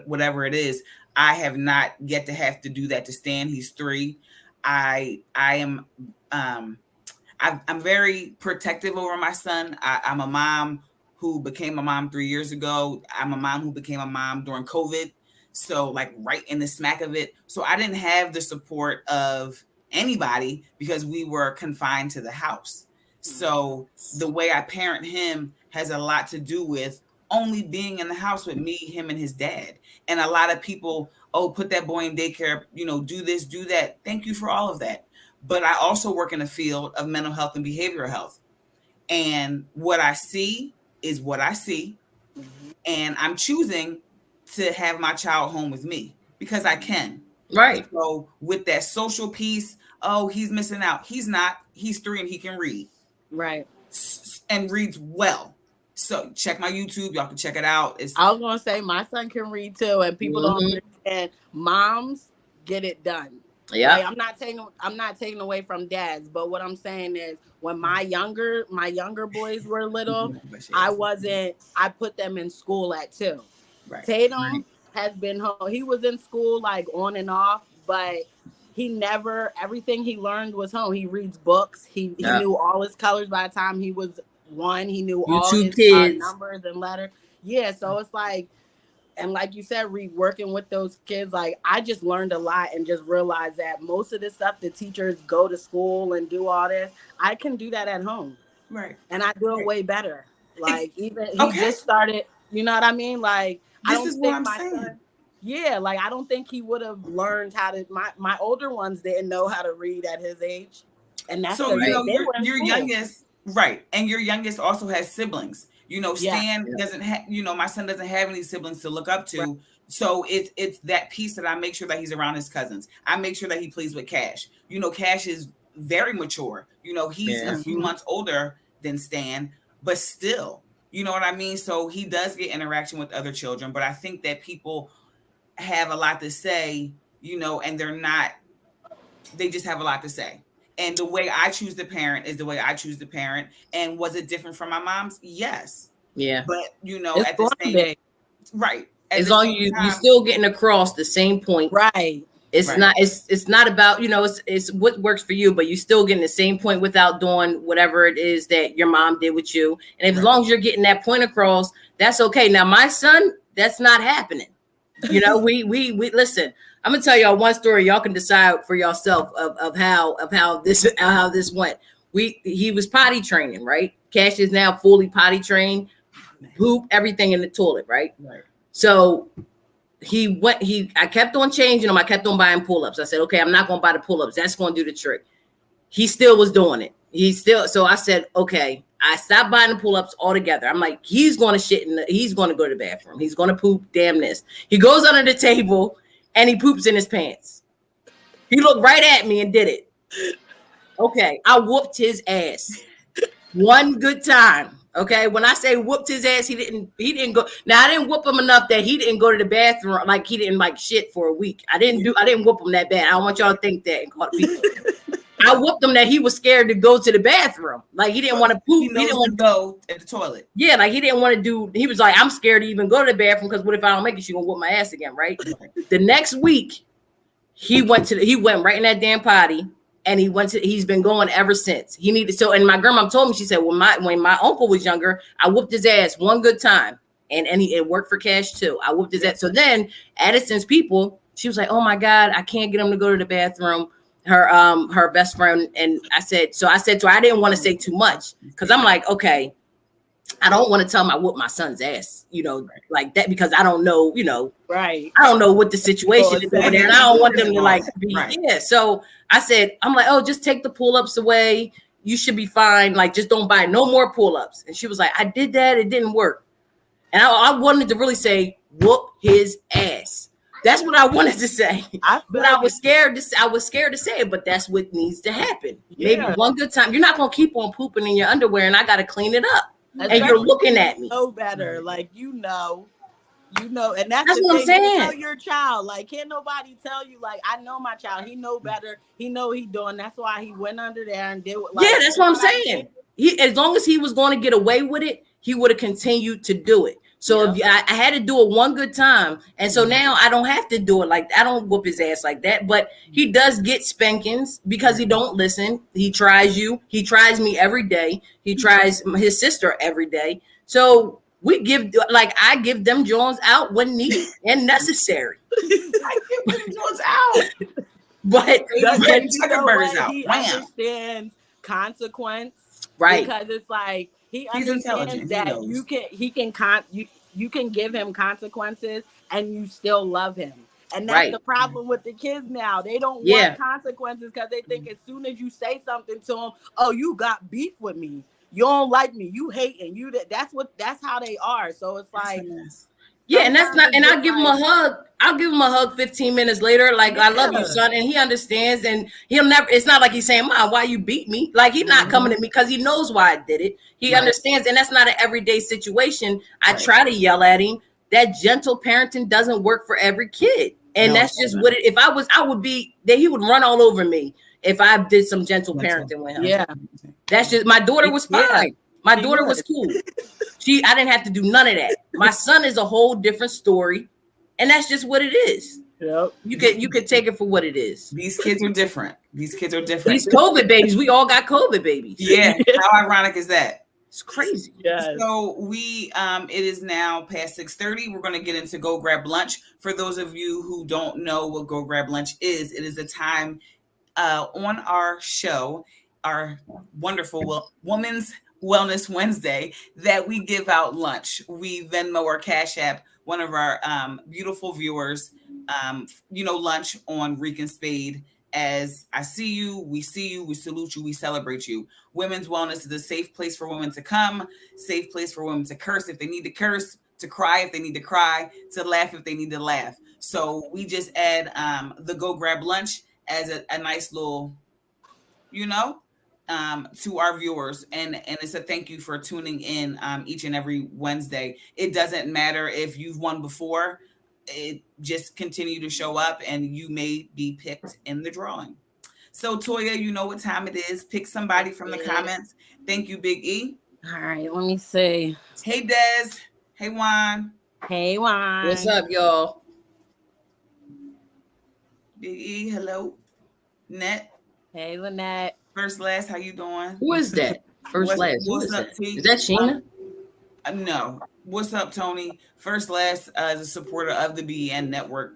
[SPEAKER 1] whatever it is. I have not yet to have to do that to Stan. He's 3. I am I'm very protective over my son. I'm a mom who became a mom 3 years ago. I'm a mom who became a mom during COVID. So, like, right in the smack of it. So I didn't have the support of anybody because we were confined to the house. So the way I parent him has a lot to do with only being in the house with me, him, and his dad. And a lot of people, oh, put that boy in daycare, do this, do that. Thank you for all of that. But I also work in the field of mental health and behavioral health. And what I see is what I see. And I'm choosing to have my child home with me because I can.
[SPEAKER 2] Right.
[SPEAKER 1] So with that social piece, oh, he's missing out. He's not. He's 3 and he can read.
[SPEAKER 3] Right.
[SPEAKER 1] And reads well. So check my YouTube. Y'all can check it out.
[SPEAKER 3] I was going to say my son can read too. And people don't understand. Moms get it done.
[SPEAKER 2] Yeah.
[SPEAKER 3] Like, I'm not taking away from dads, but what I'm saying is when my younger boys were little, I put them in school at 2. Right. Tatum has been home. He was in school like on and off, but everything he learned was home. He reads books. He knew all his colors by the time he was 1. He knew all his numbers and letters. Yeah. So it's like, and like you said, working with those kids, like I just learned a lot and just realized that most of the stuff the teachers go to school and do all this, I can do that at home.
[SPEAKER 1] Right.
[SPEAKER 3] And I do it way better. Like even he just started, you know what I mean? Like
[SPEAKER 1] this is what I'm saying.
[SPEAKER 3] Son, yeah, like I don't think he would have learned how to. My older ones didn't know how to read at his age, and that's
[SPEAKER 1] so your youngest, right? And your youngest also has siblings. Stan doesn't have, my son doesn't have any siblings to look up to. Right. So it's that piece that I make sure that he's around his cousins. I make sure that he plays with Cash. Cash is very mature. He's a few months older than Stan, but still, you know what I mean? So he does get interaction with other children, but I think that people have a lot to say, and they just have a lot to say. And the way I choose to parent is the way I choose to parent. And was it different from my mom's? Yes.
[SPEAKER 2] Yeah.
[SPEAKER 1] But
[SPEAKER 3] it's
[SPEAKER 1] at the same
[SPEAKER 3] day.
[SPEAKER 1] Right.
[SPEAKER 2] As long as you're still getting across the same point.
[SPEAKER 3] Right.
[SPEAKER 2] It's not about, it's what works for you, but you're still getting the same point without doing whatever it is that your mom did with you. And as long as you're getting that point across, that's okay. Now, my son, that's not happening. We listen. I'm gonna tell y'all one story. Y'all can decide for yourself of how this went. He was potty training, right? Cash is now fully potty trained, poop everything in the toilet, right?
[SPEAKER 1] Right.
[SPEAKER 2] So I kept on changing him. I kept on buying pull-ups. I said, okay, I'm not gonna buy the pull-ups. That's gonna do the trick. He still was doing it. So I said, okay. I stopped buying the pull-ups altogether. I'm like, he's going to shit he's going to go to the bathroom. He's going to poop. Damn this. He goes under the table and he poops in his pants. He looked right at me and did it. Okay. I whooped his ass. One good time. Okay. When I say whooped his ass, he didn't go. Now I didn't whoop him enough that he didn't go to the bathroom. Like he didn't like shit for a week. I didn't whoop him that bad. I don't want y'all to think that and call people. I whooped him that he was scared to go to the bathroom. Like he didn't want to poop. He didn't want to
[SPEAKER 1] go at the toilet.
[SPEAKER 2] Yeah, like he didn't want to do. He was like, I'm scared to even go to the bathroom because what if I don't make it? She gonna whoop my ass again, right? The next week, he went right in that damn potty, and he's been going ever since. And my grandma told me, she said, when my uncle was younger, I whooped his ass one good time, and it worked for Cash too. I whooped his ass. So then Addison's people, she was like, oh my God, I can't get him to go to the bathroom. Her best friend, and I said to her, I didn't want to say too much because I'm like, okay, I don't want to tell him I whooped my son's ass, like that, because I don't know,
[SPEAKER 3] right.
[SPEAKER 2] I don't know what the situation is over there, and I don't want them to like be, yeah. So I said, I'm like, oh, just take the pull-ups away, you should be fine. Like, just don't buy no more pull-ups. And she was like, I did that. It didn't work. And I wanted to really say, whoop his ass. That's what I wanted to say. But I was scared to say it, but that's what needs to happen. Yeah. Maybe one good time. You're not going to keep on pooping in your underwear and I got to clean it up. Especially and you're looking at me.
[SPEAKER 3] Know better. Like, you know, and that's what I'm saying. You know your child. Like, can't nobody tell you, like, I know my child. He know better. He know he doing. That's why he went under there and did what. Like,
[SPEAKER 2] yeah, that's what I'm saying. As long as he was going to get away with it, he would have continued to do it. So if I had to do it one good time, and so now I don't have to do it like I don't whoop his ass like that. But he does get spankings because he don't listen. He tries you. He tries me every day. He tries his sister every day. So we I give them Jones out when needed and necessary.
[SPEAKER 1] I give them Jones out,
[SPEAKER 2] but
[SPEAKER 3] he understands consequence,
[SPEAKER 2] right?
[SPEAKER 3] Because it's like. He understands that you can give him consequences and you still love him. And that's the problem with the kids now. They don't want consequences because they think as soon as you say something to them, oh, you got beef with me. You don't like me. You hating. That's how they are. So it's like
[SPEAKER 2] and that's not, and I'll give him a hug. I'll give him a hug 15 minutes later. Like, I love you, son. And he understands. And he'll never, it's not like he's saying, Mom, why you beat me? Like, he's not coming at me because he knows why I did it. He understands. And that's not an everyday situation. I try to yell at him. That gentle parenting doesn't work for every kid. And that's just what it, if I would be, that he would run all over me if I did some gentle parenting with him.
[SPEAKER 3] Yeah.
[SPEAKER 2] That's just, my daughter was fine. My daughter was cool. I didn't have to do none of that. My son is a whole different story, and that's just what it is.
[SPEAKER 3] Yep.
[SPEAKER 2] You could take it for what it is.
[SPEAKER 1] These kids are different. These
[SPEAKER 2] COVID babies. We all got COVID babies.
[SPEAKER 1] Yeah. How ironic is that?
[SPEAKER 2] It's crazy.
[SPEAKER 3] Yeah.
[SPEAKER 1] So it is now past 6:30. We're going to get into Go Grab Lunch. For those of you who don't know what Go Grab Lunch is, it is a time on our show, our wonderful Women's Wellness Wednesday, that we give out lunch. We Venmo or Cash App one of our beautiful viewers, lunch on Reek and Spade. As I see you, we salute you, we celebrate you. Women's Wellness is a safe place for women to come, safe place for women to curse if they need to curse, to cry if they need to cry, to laugh if they need to laugh. So we just add the Go Grab Lunch as a nice little, to our viewers, and it's a thank you for tuning in each and every Wednesday. It doesn't matter if you've won before, it just continue to show up and you may be picked in the drawing. So Toya, you know what time it is. Pick somebody from the comments. Thank you, Big E.
[SPEAKER 3] All right, let me see.
[SPEAKER 1] Hey Des. Hey Juan.
[SPEAKER 3] Hey Juan.
[SPEAKER 2] What's up, y'all?
[SPEAKER 1] Big E, hello. Net.
[SPEAKER 3] Hey Lynette.
[SPEAKER 1] First Last, how you doing?
[SPEAKER 2] Who is that? First Last.
[SPEAKER 1] What's up,
[SPEAKER 2] T? Is that Sheena?
[SPEAKER 1] No. What's up, Tony? First Last is a supporter of the BEN network.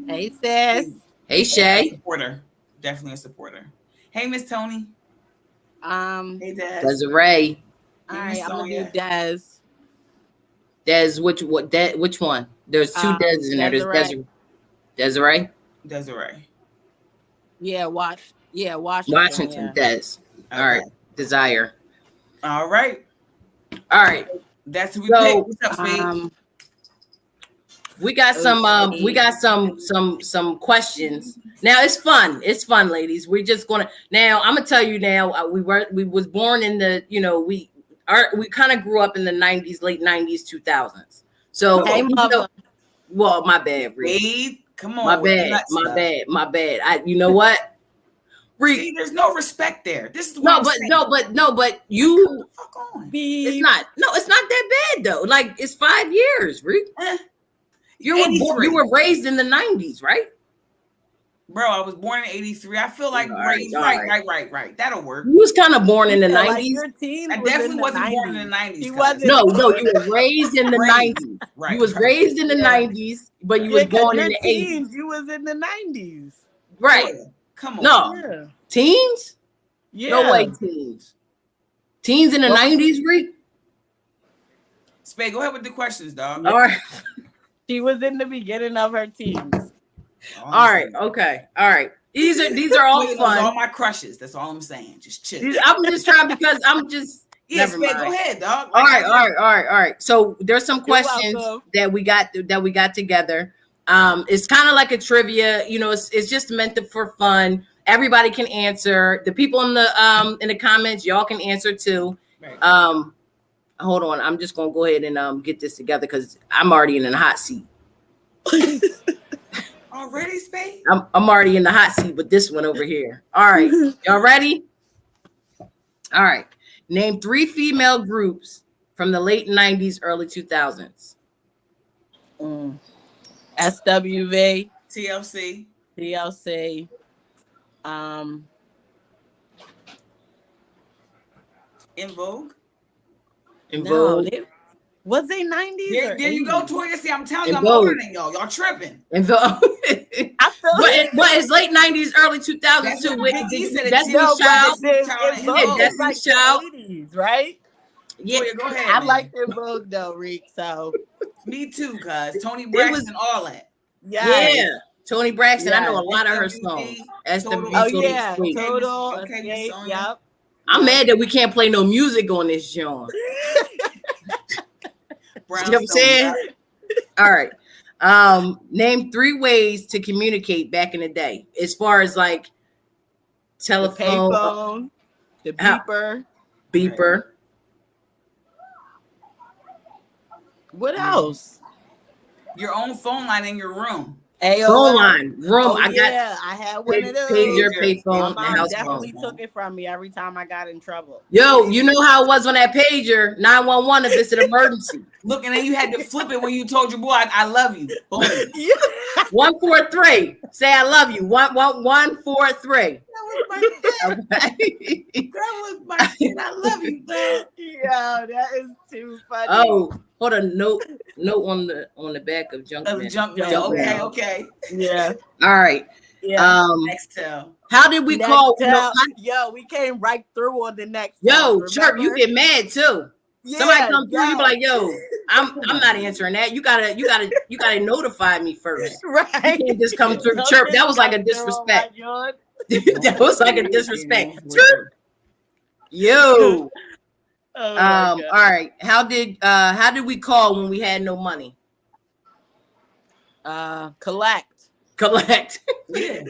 [SPEAKER 3] Hey sis.
[SPEAKER 2] Hey Shay.
[SPEAKER 1] Supporter. Definitely a supporter. Hey Miss Tony. Hey Des.
[SPEAKER 2] Desiree.
[SPEAKER 3] All right, I'm gonna do Des.
[SPEAKER 2] Des, which one? There's two Des in there. There's Desiree.
[SPEAKER 1] Desiree.
[SPEAKER 3] Yeah,
[SPEAKER 2] Washington. Des. All right. Desire.
[SPEAKER 1] All right. That's who we picked. What's up, Spade?
[SPEAKER 2] We got some questions. Now it's fun. It's fun, ladies. We're just gonna I'm gonna tell you now. We was born in the, we kind of grew up in the 90s, late 90s, 2000s. So well, my bad,
[SPEAKER 1] Reed. Come on.
[SPEAKER 2] My bad. You know what?
[SPEAKER 1] See, there's no respect there. This is
[SPEAKER 2] but you
[SPEAKER 1] fuck on.
[SPEAKER 2] It's not that bad though. Like, it's 5 years, Rick. You were raised in the 90s, right?
[SPEAKER 1] Bro, I was born in 83. I feel like right. That'll work.
[SPEAKER 2] You was kind of born in the 90s.
[SPEAKER 1] I definitely wasn't born in the 90s.
[SPEAKER 3] He wasn't.
[SPEAKER 2] No, you were raised in the 90s. Right. You was raised in the 90s, but you was born in the 80s.
[SPEAKER 3] You was in the 90s.
[SPEAKER 2] Right.
[SPEAKER 1] Come on.
[SPEAKER 2] No.
[SPEAKER 3] Yeah.
[SPEAKER 2] Teens?
[SPEAKER 3] Yeah.
[SPEAKER 2] No way, teens. Teens in the 90s, Rick?
[SPEAKER 1] Spade, go ahead with the questions, dog.
[SPEAKER 2] All right.
[SPEAKER 3] She was in the beginning of her teens.
[SPEAKER 2] All right. Okay. All right. These are all
[SPEAKER 1] Those
[SPEAKER 2] fun.
[SPEAKER 1] are all my crushes. That's all I'm saying. Just chill.
[SPEAKER 2] I'm just trying because I'm just.
[SPEAKER 1] Yeah,
[SPEAKER 2] never mind.
[SPEAKER 1] Go ahead, dog.
[SPEAKER 2] All right. So there's some questions that we got together. It's kind of like a trivia. You know, it's just meant for fun. Everybody can answer. The people in the comments, y'all can answer too. Right. Hold on. I'm just gonna go ahead and get this together because I'm already in the hot seat.
[SPEAKER 1] Already, Spade?
[SPEAKER 2] I'm already in the hot seat with this one over here. All right, y'all ready? All right. Name 3 female groups from the late 90s, early 2000s.
[SPEAKER 3] SWV,
[SPEAKER 1] TLC, In Vogue.
[SPEAKER 3] Was they 90s?
[SPEAKER 1] There you go, Toya. See, I'm telling you, I'm
[SPEAKER 2] older
[SPEAKER 1] older than y'all. Y'all tripping.
[SPEAKER 2] In Vogue. But it's late 90s, early 2000s too. With Destiny's Child.
[SPEAKER 3] Destiny's Child, 80s, right?
[SPEAKER 1] Yeah, Toya, go ahead.
[SPEAKER 3] I like In Vogue though, Reek. So
[SPEAKER 1] me too, cuz Tony Braxton, all that.
[SPEAKER 2] Yeah. Tony Braxton. I know a lot of her songs.
[SPEAKER 3] SWV, Total.
[SPEAKER 1] Okay,
[SPEAKER 3] yep.
[SPEAKER 2] I'm mad that we can't play no music on this genre. You know what I'm saying? All right. Name 3 ways to communicate back in the day, as far as like telephone,
[SPEAKER 3] the payphone, the beeper. What else?
[SPEAKER 1] Your own phone line in your room.
[SPEAKER 2] Phone line, room.
[SPEAKER 3] I had one of those.
[SPEAKER 2] Pager, payphone,
[SPEAKER 3] my mom definitely took it from me every time I got in trouble.
[SPEAKER 2] Yo, you know how it was on that pager, 911 if it's an emergency.
[SPEAKER 1] Look, and then you had to flip it when you told your boy, I love you. Boom.
[SPEAKER 2] 143. Say I love you. 143.
[SPEAKER 1] That was my shit. I love you, bro.
[SPEAKER 3] Yeah, that is too funny.
[SPEAKER 2] Oh, hold a note on the back of Junkman.
[SPEAKER 1] Okay.
[SPEAKER 3] Yeah.
[SPEAKER 2] All right.
[SPEAKER 3] Yeah.
[SPEAKER 1] Nextel.
[SPEAKER 2] How did we call?
[SPEAKER 3] Yo, we came right through on the next.
[SPEAKER 2] Yo, Chirp, you get mad too. Yeah, somebody come through, you be like, "Yo, I'm not answering that. You gotta notify me first.
[SPEAKER 3] Right?
[SPEAKER 2] You can't just come through, Chirp. That was like a disrespect. That was like a disrespect. Chirp. Yo. All right. How did we call when we had no money?
[SPEAKER 3] Collect.
[SPEAKER 1] Yeah.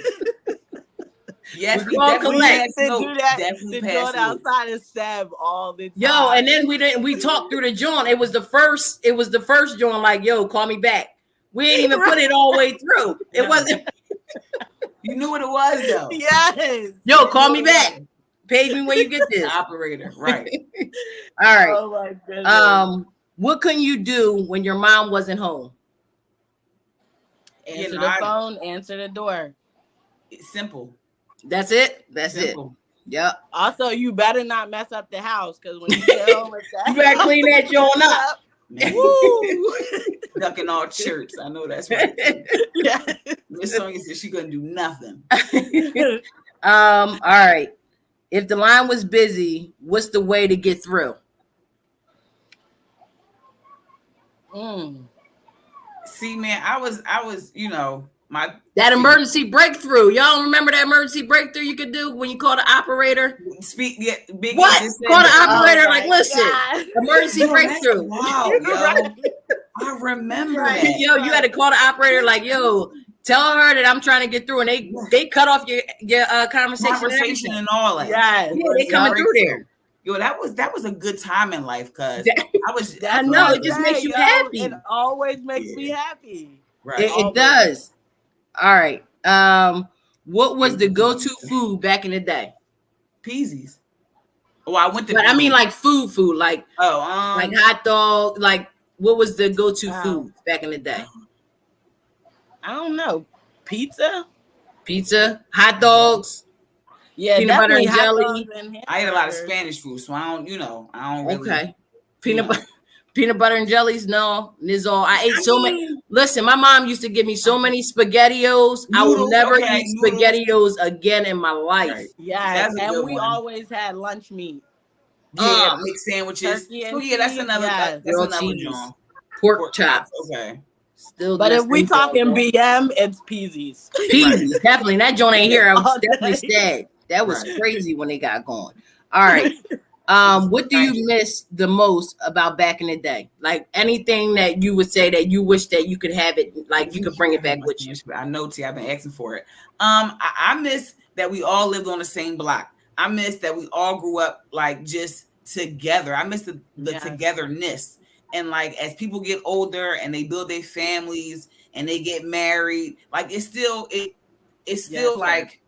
[SPEAKER 1] Yes,
[SPEAKER 2] we call collect.
[SPEAKER 3] To do it outside and stab all the time.
[SPEAKER 2] Yo, and then we talked through the joint. It was the first joint, like, yo, call me back. We ain't even put it all the way through. It wasn't.
[SPEAKER 1] You knew what it was though.
[SPEAKER 3] Yes.
[SPEAKER 2] Yo, call me back. Pay me when you get this.
[SPEAKER 1] Operator, right.
[SPEAKER 2] All right.
[SPEAKER 3] Oh my goodness.
[SPEAKER 2] What can you do when your mom wasn't home?
[SPEAKER 3] Answer the phone, answer the door.
[SPEAKER 1] It's simple.
[SPEAKER 2] That's it. That's simple. It. Yep.
[SPEAKER 3] Also, you better not mess up the house because when you get home with that,
[SPEAKER 2] you better clean that joint up.
[SPEAKER 1] Ducking all shirts. I know that's right. Yeah. Miss Sonia said she couldn't do nothing.
[SPEAKER 2] All right. If the line was busy, what's the way to get through?
[SPEAKER 1] See, man, I was,
[SPEAKER 2] that emergency breakthrough. Y'all remember that emergency breakthrough you could do when you call the operator?
[SPEAKER 1] Big
[SPEAKER 2] what? Call the operator, like, listen, emergency breakthrough.
[SPEAKER 1] Wow, yo. I remember that.
[SPEAKER 2] Yo, you had to call the operator, like, yo, tell her that I'm trying to get through, and they cut off your conversation
[SPEAKER 1] and all that.
[SPEAKER 2] Yeah, they coming through there.
[SPEAKER 1] Yo, that was a good time in life, cuz
[SPEAKER 2] I know it just makes you happy.
[SPEAKER 3] It always makes me happy.
[SPEAKER 1] Right.
[SPEAKER 2] It does. All right. What was the go-to food back in the day?
[SPEAKER 1] Peasies. Oh, I went to.
[SPEAKER 2] But I mean, like food, like like hot dog. Like, what was the go-to food back in the day?
[SPEAKER 3] I don't know. Pizza,
[SPEAKER 2] hot dogs.
[SPEAKER 3] Yeah,
[SPEAKER 2] peanut butter and jelly.
[SPEAKER 1] I ate a lot of Spanish food, so I don't really.
[SPEAKER 2] Okay. Peanut butter and jellies, no. This all I ate so many. Listen, my mom used to give me so many SpaghettiOs. I will never eat SpaghettiOs again in my life. Right.
[SPEAKER 3] Yeah, and we always had lunch meat.
[SPEAKER 1] Yeah, mixed sandwiches. Oh yeah, that's another. That's another one.
[SPEAKER 2] Pork chops.
[SPEAKER 1] Okay.
[SPEAKER 2] Still
[SPEAKER 3] But if
[SPEAKER 2] dressed
[SPEAKER 3] we
[SPEAKER 2] in
[SPEAKER 3] talking
[SPEAKER 2] all-black.
[SPEAKER 3] BM, it's Peasies.
[SPEAKER 2] Peasy, definitely. That joint ain't here. I was
[SPEAKER 3] All
[SPEAKER 2] definitely
[SPEAKER 3] day.
[SPEAKER 2] sad. That was
[SPEAKER 1] Right.
[SPEAKER 2] crazy when they got going. All right. What do you miss the most about back in the day? Like anything that you would say that you wish that you could have it, like you could bring it back with you.
[SPEAKER 1] I know, T. I've been asking for it. I miss that we all lived on the same block. I miss that we all grew up like just together. I miss the
[SPEAKER 3] Yes.
[SPEAKER 1] togetherness. And like as people get older and they build their families and they get married, like it's still
[SPEAKER 3] Yes.
[SPEAKER 1] like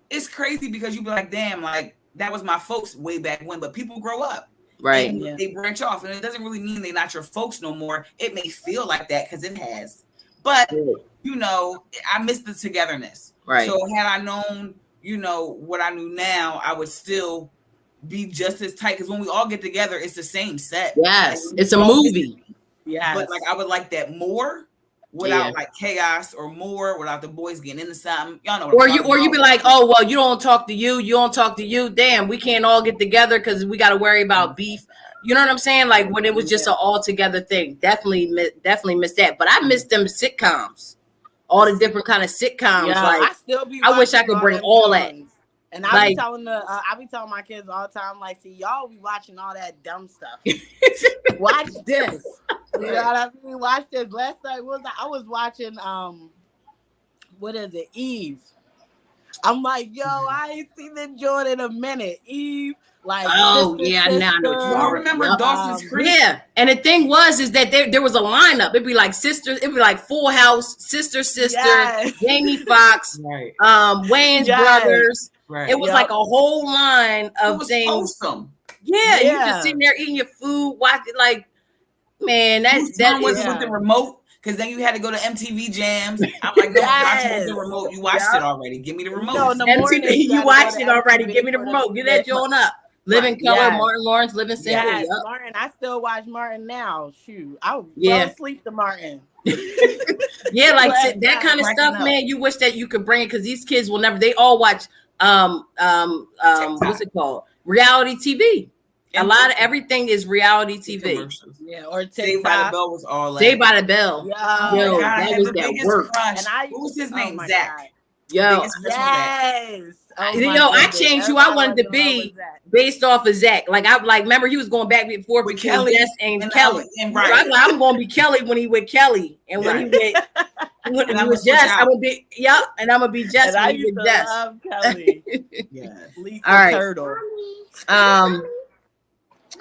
[SPEAKER 1] it's crazy because you be like, damn, like that was my folks way back when. But people grow up.
[SPEAKER 2] Right.
[SPEAKER 1] And
[SPEAKER 3] Yeah.
[SPEAKER 1] they branch off, and it doesn't really mean they're not your folks no more. It may feel like that because it has, but you know, I miss the togetherness.
[SPEAKER 2] Right.
[SPEAKER 1] So had I known, you know, what I knew now, I would still be just as tight. Because when we all get together, it's the same set.
[SPEAKER 2] Yes,
[SPEAKER 1] like,
[SPEAKER 2] it's a movie.
[SPEAKER 3] Yes.
[SPEAKER 1] But like I would like that more without like chaos or more without the boys getting into something. Y'all know what
[SPEAKER 2] Or you be like, oh well, you don't talk to you. Damn, we can't all get together because we got to worry about beef. You know what I'm saying? Like when it was just an all together thing. Definitely miss that. But I miss them sitcoms, all the different kind of sitcoms.
[SPEAKER 3] Yeah,
[SPEAKER 2] like
[SPEAKER 3] I still be.
[SPEAKER 2] I wish I could bring all that.
[SPEAKER 3] And I be telling my kids all the time, like, see, y'all be watching all that dumb stuff. Watch this. You know what I mean? Watch this. Last night I was watching what is it? Eve. I'm like, yo, I ain't seen the joint in a minute. Eve, like,
[SPEAKER 2] oh yeah, now
[SPEAKER 1] y'all remember Dawson's Creek?
[SPEAKER 2] Yeah, and the thing is that there was a lineup. It'd be like sisters. It'd be like Full House, sister,
[SPEAKER 3] Yes.
[SPEAKER 2] Jamie Foxx,
[SPEAKER 1] Right.
[SPEAKER 2] Wayne's
[SPEAKER 3] Yes.
[SPEAKER 2] brothers.
[SPEAKER 1] Right.
[SPEAKER 2] It was like a whole line of things.
[SPEAKER 1] Wholesome.
[SPEAKER 2] Yeah, you just sitting there eating your food, watching like, man, that
[SPEAKER 1] wasn't with the remote. Because then you had to go to MTV Jams. I'm like, no, watch it with the remote. You watched it already. Give me the remote.
[SPEAKER 3] No, in the
[SPEAKER 2] MTV,
[SPEAKER 3] morning,
[SPEAKER 2] you watched it already.
[SPEAKER 3] MTV
[SPEAKER 2] Give me the remote. Get that joint up. Living Color, Martin Lawrence, Living Single.
[SPEAKER 3] Yes,
[SPEAKER 2] Yep.
[SPEAKER 3] Martin. I still watch Martin now. Shoot, I fell asleep to Martin.
[SPEAKER 2] Yeah, like that kind of stuff, man. You wish that you could bring it because these kids will never. They all watch what's it called? Reality TV. A lot of everything is reality TV.
[SPEAKER 3] Yeah, or
[SPEAKER 1] Saved by the Bell was all that.
[SPEAKER 2] Saved by the Bell.
[SPEAKER 3] Yo,
[SPEAKER 2] that was that work.
[SPEAKER 1] What was his name? Zach.
[SPEAKER 2] Yo,
[SPEAKER 3] yes.
[SPEAKER 2] I changed who I wanted to be based off of Zach. Like remember he was going back and forth with Kelly and Kelly. And right. So I'm going to be Kelly when he with Kelly, and when he with Jess, I would be and I'm gonna be Jess when he with Jess.
[SPEAKER 3] Love Kelly.
[SPEAKER 2] Lisa all right.
[SPEAKER 3] Turtle.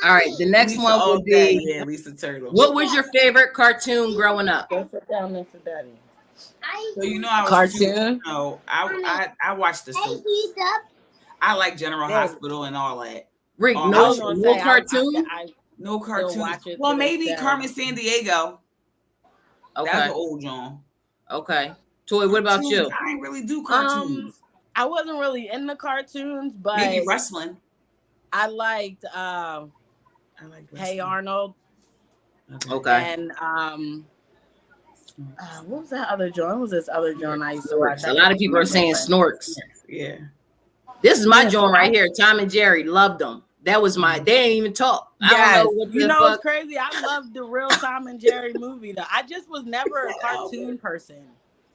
[SPEAKER 2] All right, the next one would be
[SPEAKER 1] Lisa Turtle.
[SPEAKER 2] What was your favorite cartoon growing up?
[SPEAKER 3] Go sit down, Mr. Daddy.
[SPEAKER 1] So you know I was
[SPEAKER 3] cartoon.
[SPEAKER 1] I watched the soaps. I like General Hospital and all that.
[SPEAKER 2] Rick, no cartoon.
[SPEAKER 1] No cartoon. Well, maybe Carmen Sandiego. Okay, that's an old John.
[SPEAKER 2] Okay, Toy. What about you?
[SPEAKER 1] I didn't really do cartoons.
[SPEAKER 3] I wasn't really into cartoons, but
[SPEAKER 1] maybe wrestling.
[SPEAKER 3] I liked Hey Arnold.
[SPEAKER 2] Okay.
[SPEAKER 3] And what was that other joint? What was this other joint I used to watch?
[SPEAKER 2] A lot of people are saying Snorks.
[SPEAKER 1] Yeah.
[SPEAKER 2] This is my joint right here. Tom and Jerry, loved them. That was my. They didn't even talk.
[SPEAKER 3] I don't know what it's crazy. I loved the real Tom and Jerry movie though. I just was never a cartoon person.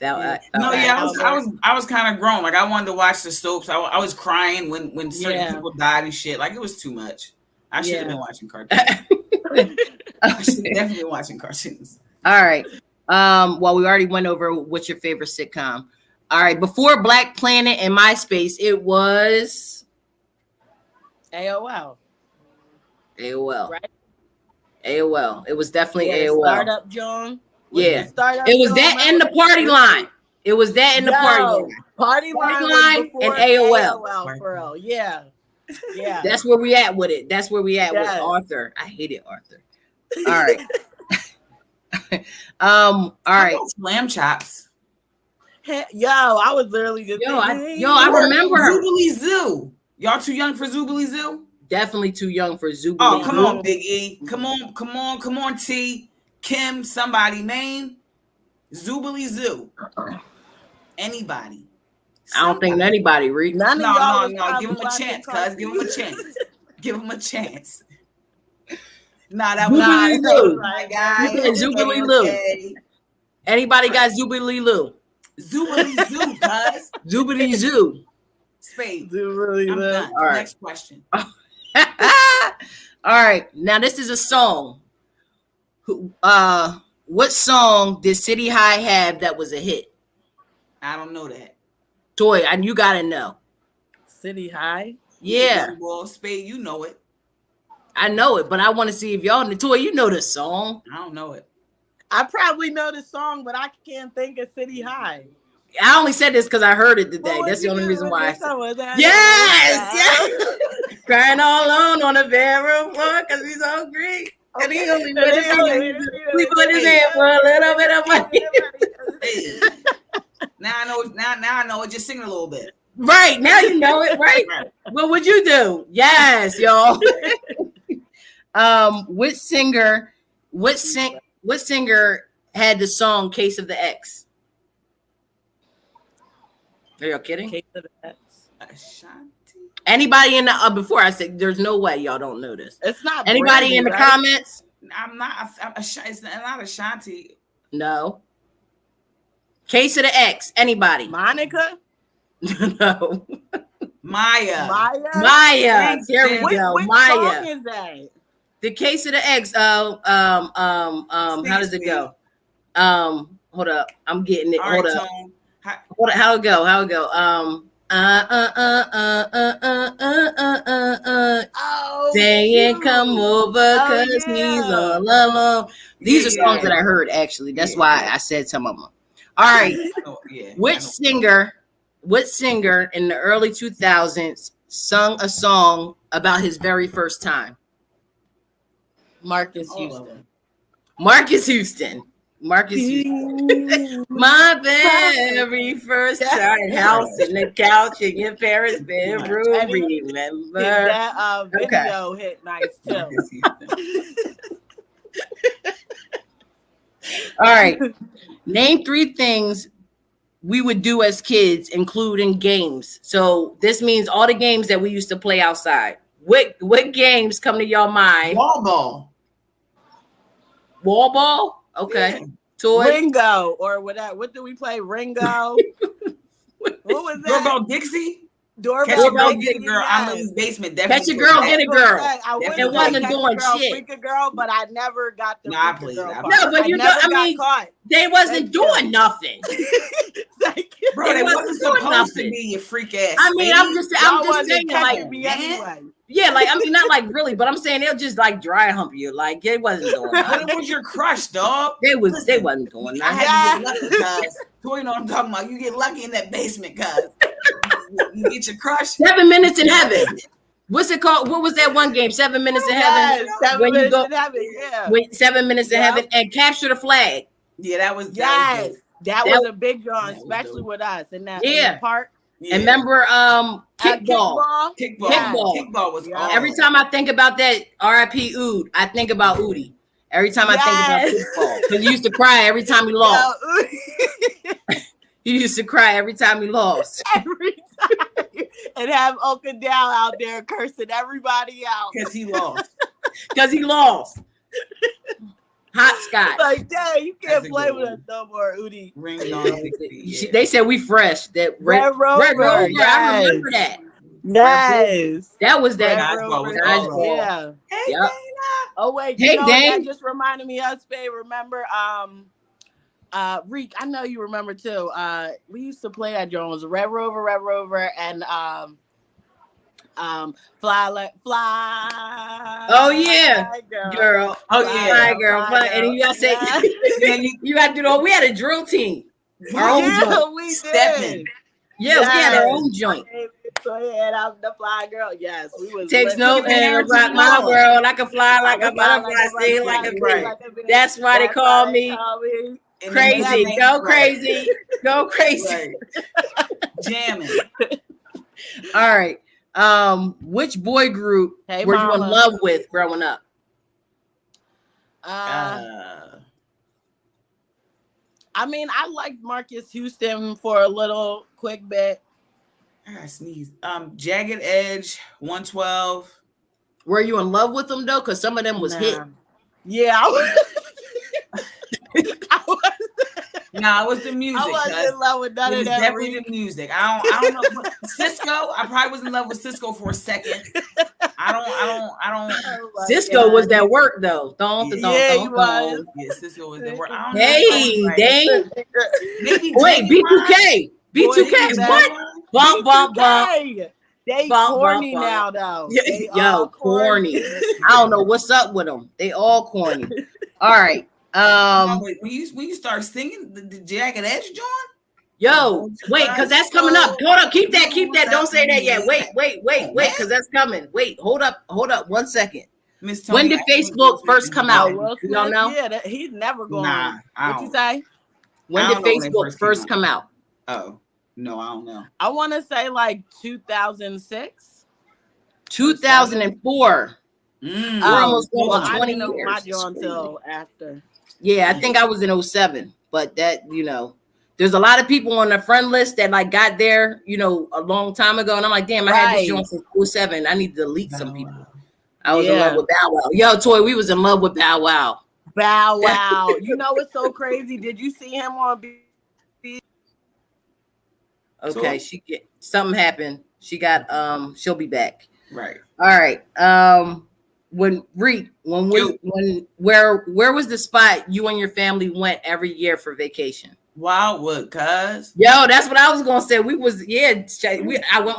[SPEAKER 1] I was kind of grown. Like I wanted to watch the soaps. I was crying when certain people died and shit. Like it was too much. I should have been watching cartoons. I should definitely been watching cartoons.
[SPEAKER 2] All right. Well, we already went over what's your favorite sitcom. All right. Before Black Planet and MySpace, it was
[SPEAKER 3] AOL.
[SPEAKER 2] Right. AOL. It was definitely AOL.
[SPEAKER 3] Startup John.
[SPEAKER 2] Yeah. It was that and the party line. It was that and the party line and AOL.
[SPEAKER 3] For real. Yeah. Yeah.
[SPEAKER 2] That's where we at with it. That's where we at with Arthur. I hated Arthur. All right. All right.
[SPEAKER 1] Lamb chops.
[SPEAKER 3] Yo, I was literally just
[SPEAKER 2] I remember
[SPEAKER 1] Zoobly Zoo. Y'all too young for Zoobly Zoo?
[SPEAKER 2] Definitely too young for Zoobly.
[SPEAKER 1] Oh, come on, Big E. Come on, T. Kim, somebody name Zoobly Zoo. Anybody.
[SPEAKER 2] I don't think anybody read.
[SPEAKER 3] No.
[SPEAKER 1] Give him a chance, cuz. Give him a chance. Give him a chance. Nah, that was
[SPEAKER 2] Zoobly Lou.
[SPEAKER 1] My guy.
[SPEAKER 2] Zoobly Lou. Anybody got Zoobily Loo?
[SPEAKER 1] Zoobily Zoo, cuz.
[SPEAKER 2] Zoobily Zoo.
[SPEAKER 1] Spade.
[SPEAKER 3] Zoobily
[SPEAKER 1] I'm
[SPEAKER 3] Loo.
[SPEAKER 1] done.
[SPEAKER 2] All right.
[SPEAKER 1] Next question.
[SPEAKER 2] All right. Now this is a song. What song did City High have that was a hit?
[SPEAKER 1] I don't know that.
[SPEAKER 2] Toy, and you gotta know.
[SPEAKER 3] City High.
[SPEAKER 2] Yeah,
[SPEAKER 1] Well, Spade, you know it.
[SPEAKER 2] I know it, but I want to see if y'all know. Toy, you know the song.
[SPEAKER 1] I don't know it.
[SPEAKER 3] I probably know the song, but I can't think of City High.
[SPEAKER 2] I only said this because I heard it today.
[SPEAKER 3] What
[SPEAKER 2] That's the
[SPEAKER 3] was
[SPEAKER 2] only
[SPEAKER 3] it?
[SPEAKER 2] reason
[SPEAKER 3] What
[SPEAKER 2] why. I
[SPEAKER 3] the
[SPEAKER 2] said,
[SPEAKER 3] song was that?
[SPEAKER 2] yes. Crying all alone on the bedroom floor because he's so great. And he only put his hand for a little bit of money.
[SPEAKER 1] Hey. Now I know. Now I know it. Just sing it a little bit.
[SPEAKER 2] Right now you know it, right? What would you do? Yes, y'all. What singer had the song "Case of the X"? Are you kidding?
[SPEAKER 3] Case of the X.
[SPEAKER 1] Ashanti.
[SPEAKER 2] Anybody in the before I said there's no way y'all don't know this.
[SPEAKER 3] It's not
[SPEAKER 2] Anybody
[SPEAKER 3] Brandy,
[SPEAKER 2] in the
[SPEAKER 3] right?
[SPEAKER 2] comments?
[SPEAKER 1] I'm not. It's not Ashanti.
[SPEAKER 2] No. Case of the X. Anybody?
[SPEAKER 3] Monica.
[SPEAKER 2] No.
[SPEAKER 1] Maya.
[SPEAKER 2] Maya.
[SPEAKER 1] Thanks,
[SPEAKER 2] There we
[SPEAKER 1] Tim.
[SPEAKER 2] go.
[SPEAKER 3] Which
[SPEAKER 2] Maya.
[SPEAKER 3] song is that?
[SPEAKER 2] The Case of the X. How does it go? Hold up. I'm getting it.
[SPEAKER 1] All
[SPEAKER 2] Hold
[SPEAKER 1] right,
[SPEAKER 2] up.
[SPEAKER 1] Tone.
[SPEAKER 2] How it go?
[SPEAKER 3] Oh,
[SPEAKER 2] saying come over because he's all alone. These are songs that I heard actually. That's why I said some of them. All right. Which singer in the early 2000s sung a song about his very first time?
[SPEAKER 3] Marcus Houston.
[SPEAKER 2] Marcus Houston. My very first time, house in the couch in your parents' bedroom. Remember
[SPEAKER 3] that video hit nice too.
[SPEAKER 2] All right, name 3 things we would do as kids, including games. So this means all the games that we used to play outside. What games come to your mind?
[SPEAKER 1] Wall ball.
[SPEAKER 2] Wall ball? Okay. Yeah. Toy?
[SPEAKER 3] Ringo or whatever. What do we play? Ringo. What was that?
[SPEAKER 1] Doorbell Dixie?
[SPEAKER 3] Doorbell
[SPEAKER 1] get a girl.
[SPEAKER 3] Yes.
[SPEAKER 1] I'm in his basement.
[SPEAKER 2] Catch a girl, get a girl.
[SPEAKER 3] It
[SPEAKER 2] wasn't doing shit.
[SPEAKER 3] Freak a girl, but I never got the freak a girl part.
[SPEAKER 2] No, but you know, I mean,
[SPEAKER 3] caught.
[SPEAKER 2] They wasn't doing nothing.
[SPEAKER 1] Bro, they wasn't supposed to be your freak ass.
[SPEAKER 2] I mean, I'm just saying, like,
[SPEAKER 3] me anyway.
[SPEAKER 2] Yeah, like, I mean, not like really, but I'm saying they'll just like dry hump you. Like, it wasn't doing that.
[SPEAKER 1] It was your crush, dog.
[SPEAKER 2] They wasn't doing that.
[SPEAKER 1] I had to get lucky, cuz. You know what I'm talking about. You get lucky in that basement, cuz. You get your crush.
[SPEAKER 2] 7 Minutes in Heaven. What's it called? What was that one game? 7 Minutes in Heaven.
[SPEAKER 3] Yes, 7 Minutes in Heaven, yeah.
[SPEAKER 2] Wait, 7 Minutes in Heaven and Capture the Flag.
[SPEAKER 1] Yeah, that was
[SPEAKER 3] that was a big drawing, especially with us in that in the park.
[SPEAKER 2] Yeah. And remember kickball.
[SPEAKER 1] Kickball was
[SPEAKER 2] every time I think about that, R.I.P. Ood, I think about Udi. Every time I think about kickball. Because he used to cry every time he lost. He used to cry every time he lost.
[SPEAKER 3] Every time. And have Uncle Dal out there cursing everybody out.
[SPEAKER 1] Because he lost.
[SPEAKER 2] Hopscotch.
[SPEAKER 3] Like, dang, you can't play with us no more, Udi.
[SPEAKER 2] They said we fresh. That
[SPEAKER 3] Red Rover.
[SPEAKER 2] Yes. I remember that.
[SPEAKER 3] Yes.
[SPEAKER 2] That was that.
[SPEAKER 3] Yeah.
[SPEAKER 1] Hey,
[SPEAKER 2] yep.
[SPEAKER 3] Oh, wait. You know, that just reminded me of Spade. Remember, Reek, I know you remember too. We used to play at Jones, Red Rover, and Fly.
[SPEAKER 2] Oh yeah, girl.
[SPEAKER 1] Oh yeah,
[SPEAKER 2] fly girl. And you gotta say, you gotta do the. We had a drill team. Our own joint.
[SPEAKER 3] We
[SPEAKER 1] Stepping.
[SPEAKER 2] Yeah, we had our own joint.
[SPEAKER 3] So yeah, I'm the fly girl. Yes, we was.
[SPEAKER 2] Takes no air to rock my world. I can fly like a butterfly, stay like a bee. That's why they call me crazy. Go crazy. Go crazy.
[SPEAKER 1] Jamming.
[SPEAKER 2] All right. Which boy group were you in love with growing up?
[SPEAKER 3] I mean, I liked Marcus Houston for a little quick bit.
[SPEAKER 1] I gotta sneeze. Jagged Edge, 112.
[SPEAKER 2] Were you in love with them though? Because some of them was hit.
[SPEAKER 3] Yeah, I was.
[SPEAKER 1] No, it was the music.
[SPEAKER 3] I wasn't in love with none
[SPEAKER 1] It
[SPEAKER 3] of
[SPEAKER 1] was
[SPEAKER 3] that.
[SPEAKER 1] definitely the music. I don't know. Cisco, I probably was in love with Cisco for a second. I don't.
[SPEAKER 3] Oh my
[SPEAKER 2] Cisco
[SPEAKER 3] God.
[SPEAKER 2] was that work though.
[SPEAKER 3] Yeah, he was.
[SPEAKER 1] Yeah, Cisco was the word. I don't know.
[SPEAKER 2] Hey,
[SPEAKER 1] Like,
[SPEAKER 2] dang.
[SPEAKER 1] maybe
[SPEAKER 2] Wait,
[SPEAKER 1] Genuine.
[SPEAKER 2] B2K. What? Bump, bump, bump.
[SPEAKER 3] B2K. They
[SPEAKER 2] Bump,
[SPEAKER 3] corny
[SPEAKER 2] bump,
[SPEAKER 3] now,
[SPEAKER 2] bump.
[SPEAKER 3] though.
[SPEAKER 2] Yo,
[SPEAKER 3] They all
[SPEAKER 2] corny. I don't know what's up with them. They all corny. All right.
[SPEAKER 1] Wait, when you start singing the Jagged Edge joint.
[SPEAKER 2] Yo, wait, because that's coming up. Hold up, keep that. Don't say that yet. Wait, because that's coming. Wait, hold up 1 second.
[SPEAKER 1] Miss Tony,
[SPEAKER 2] when did Facebook first come out?
[SPEAKER 3] Will Smith,
[SPEAKER 2] y'all know?
[SPEAKER 3] Yeah, he's never going.
[SPEAKER 1] Nah,
[SPEAKER 3] what you say?
[SPEAKER 2] When did Facebook first come out?
[SPEAKER 1] Oh, no, I don't know.
[SPEAKER 3] I want to say like 2006.
[SPEAKER 2] 2004. We're almost going on 20
[SPEAKER 3] I didn't know
[SPEAKER 2] years.
[SPEAKER 3] my job until after.
[SPEAKER 2] Yeah, I think I was in 07, but that, there's a lot of people on the friend list that like got there, a long time ago. And I'm like, damn, I had this joint since 07. I need to delete some people. I was in love with Bow Wow. Yo, Toy, we was in love with Bow Wow.
[SPEAKER 3] Bow Wow. You know what's so crazy? Did you see him on
[SPEAKER 2] Okay, something happened. She got she'll be back.
[SPEAKER 1] Right.
[SPEAKER 2] All right. Where was the spot you and your family went every year for vacation?
[SPEAKER 1] Wildwood, cuz.
[SPEAKER 2] Yo, that's what I was gonna say. I went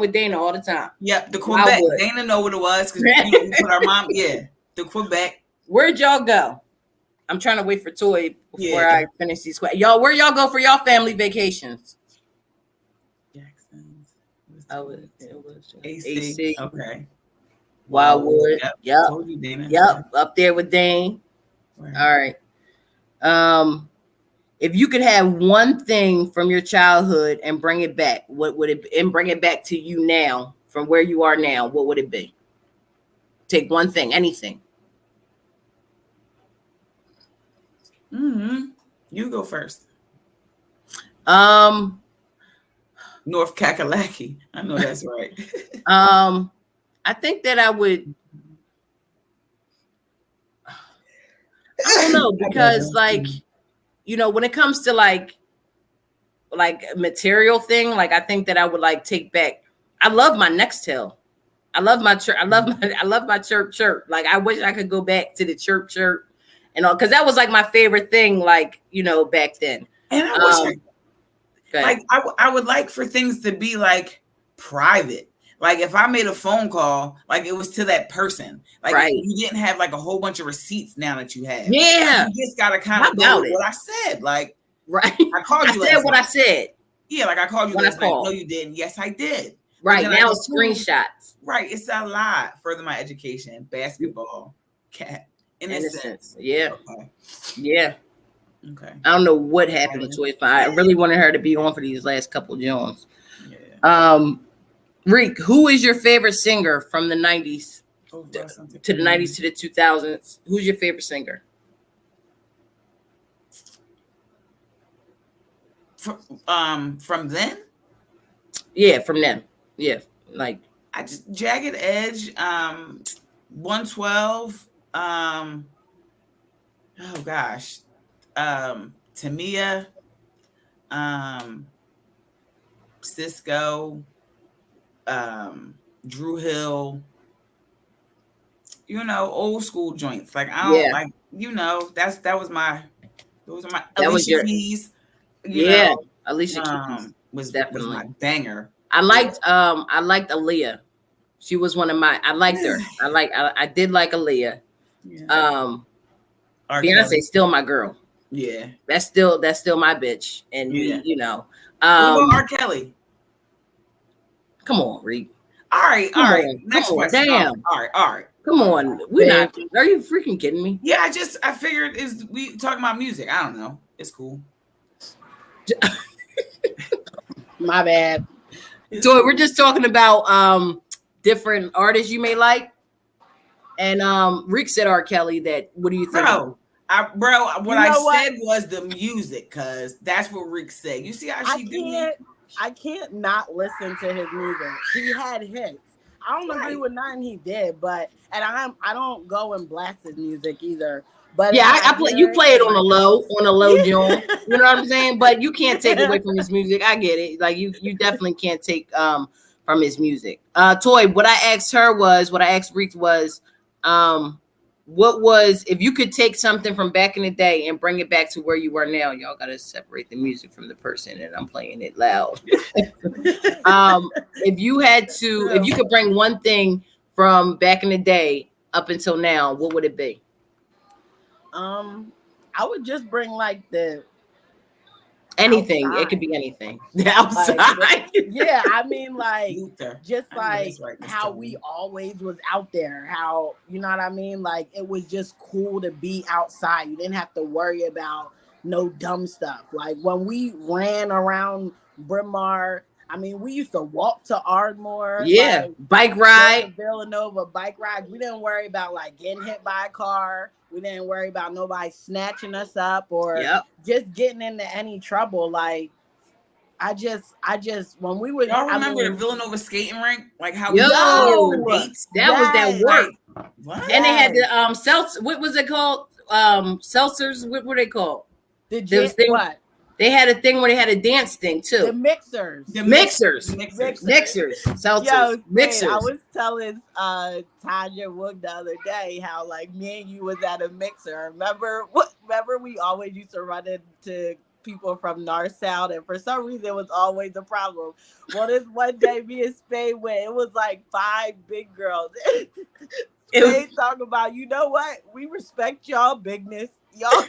[SPEAKER 2] with Dana all the time.
[SPEAKER 1] Yep, the Quebec.
[SPEAKER 2] Wildwood.
[SPEAKER 1] Dana know what it was because we put our mom. Yeah, the Quebec.
[SPEAKER 2] Where'd y'all go? I'm trying to wait for Toy before I finish these questions. Y'all, where y'all go for y'all family vacations?
[SPEAKER 1] Jackson's.
[SPEAKER 2] It was
[SPEAKER 1] AC. Okay.
[SPEAKER 2] Wildwood. Yep.
[SPEAKER 1] Told you, Dana.
[SPEAKER 2] Yep. Up there with Dane.
[SPEAKER 1] Right.
[SPEAKER 2] All right. If you could have one thing from your childhood and bring it back, what would it? And bring it back to you now, from where you are now, what would it be? Take one thing, anything.
[SPEAKER 1] You go first.
[SPEAKER 2] North
[SPEAKER 1] Kakalaki. I know that's right.
[SPEAKER 2] I think that I would. I don't know, because when it comes to like material thing, like I think that I would like take back. I love my Nextel. I love my chirp. I love my chirp. Like I wish I could go back to the chirp and all, because that was like my favorite thing, like back then.
[SPEAKER 1] And I wish I would like for things to be like private. Like if I made a phone call, like it was to that person. Like you didn't have like a whole bunch of receipts now that you have.
[SPEAKER 2] Yeah.
[SPEAKER 1] You just gotta kind of go with what I said. Like I called you.
[SPEAKER 2] I said what I said.
[SPEAKER 1] Yeah, like I called you last night. No, you didn't. Yes, I did.
[SPEAKER 2] Right now it's screenshots.
[SPEAKER 1] Right. It's a lot. Further my education. Basketball. Cat. Innocence.
[SPEAKER 2] Yeah.
[SPEAKER 1] Okay.
[SPEAKER 2] Yeah.
[SPEAKER 1] Okay.
[SPEAKER 2] I don't know what happened to Toy. I really wanted her to be on for these last couple of Jones.
[SPEAKER 1] Yeah.
[SPEAKER 2] Reek, who is your favorite singer from the 90s to the 90s to the 2000s? Who's your favorite singer?
[SPEAKER 1] From then?
[SPEAKER 2] Yeah, from them. Yeah, like
[SPEAKER 1] I just Jagged Edge, 112. Oh gosh, Tamia, Cisco, Drew Hill. Old school joints. Like I don't like. That was my. Those are my. Alicia Keys.
[SPEAKER 2] Alicia Keys
[SPEAKER 1] was definitely my banger.
[SPEAKER 2] I liked Aaliyah. She was one of my. I liked her. I did like Aaliyah. Yeah. Beyonce's still my girl.
[SPEAKER 1] Yeah.
[SPEAKER 2] That's still my bitch. And
[SPEAKER 1] what
[SPEAKER 2] about
[SPEAKER 1] R. Kelly?
[SPEAKER 2] Come on, Reed.
[SPEAKER 1] All right. Next question.
[SPEAKER 2] Damn.
[SPEAKER 1] All right.
[SPEAKER 2] Come on. We're not. Are you freaking kidding me?
[SPEAKER 1] Yeah, I figured we talking about music. I don't know. It's cool.
[SPEAKER 3] My bad.
[SPEAKER 2] So we're just talking about different artists you may like. And Rick said R. Kelly. That what do you think?
[SPEAKER 1] What I said was the music, cause that's what Rick said. You see how she did?
[SPEAKER 3] I can't not listen to his music. He had hits. I don't agree with nothing he did, but I don't go and blast his music either. But
[SPEAKER 2] yeah, you play it on a low, John. You know what I'm saying? But you can't take away from his music. I get it. Like you definitely can't take from his music. Toy, what I asked Reek was, what was, if you could take something from back in the day and bring it back to where you are now? Y'all gotta separate the music from the person, and I'm playing it loud. If you could bring one thing from back in the day up until now, what would it be?
[SPEAKER 3] I would just bring like the
[SPEAKER 2] anything.
[SPEAKER 3] outside.
[SPEAKER 2] It could be anything. The outside.
[SPEAKER 3] Like, yeah, I mean, like
[SPEAKER 1] Luther.
[SPEAKER 3] just like
[SPEAKER 1] right,
[SPEAKER 3] how we always was out there. How, you know what I mean? Like it was just cool to be outside. You didn't have to worry about no dumb stuff. Like when we ran around Bryn Mawr, I mean, we used to walk to Ardmore.
[SPEAKER 2] Yeah, like, bike ride.
[SPEAKER 3] Villanova, bike rides. We didn't worry about like getting hit by a car. We didn't worry about nobody snatching us up or just getting into any trouble. Like, I just when we would.
[SPEAKER 1] Y'all remember the Villanova skating rink? Like how
[SPEAKER 2] that was that work.
[SPEAKER 1] What?
[SPEAKER 2] And they had the seltzer. What was it called? Seltzers. What were they called?
[SPEAKER 3] What?
[SPEAKER 2] They had a thing where they had a dance thing too.
[SPEAKER 3] The mixers.
[SPEAKER 2] Mixers. Seltzers.
[SPEAKER 3] Yo,
[SPEAKER 2] mixers.
[SPEAKER 3] I was telling Tanya Wook the other day how like me and you was at a mixer. Remember we always used to run into people from North South, and for some reason it was always a problem. Well, this one day me and Spade went. It was like 5 big girls. Spade talking about, you know what? We respect y'all bigness. Y'all,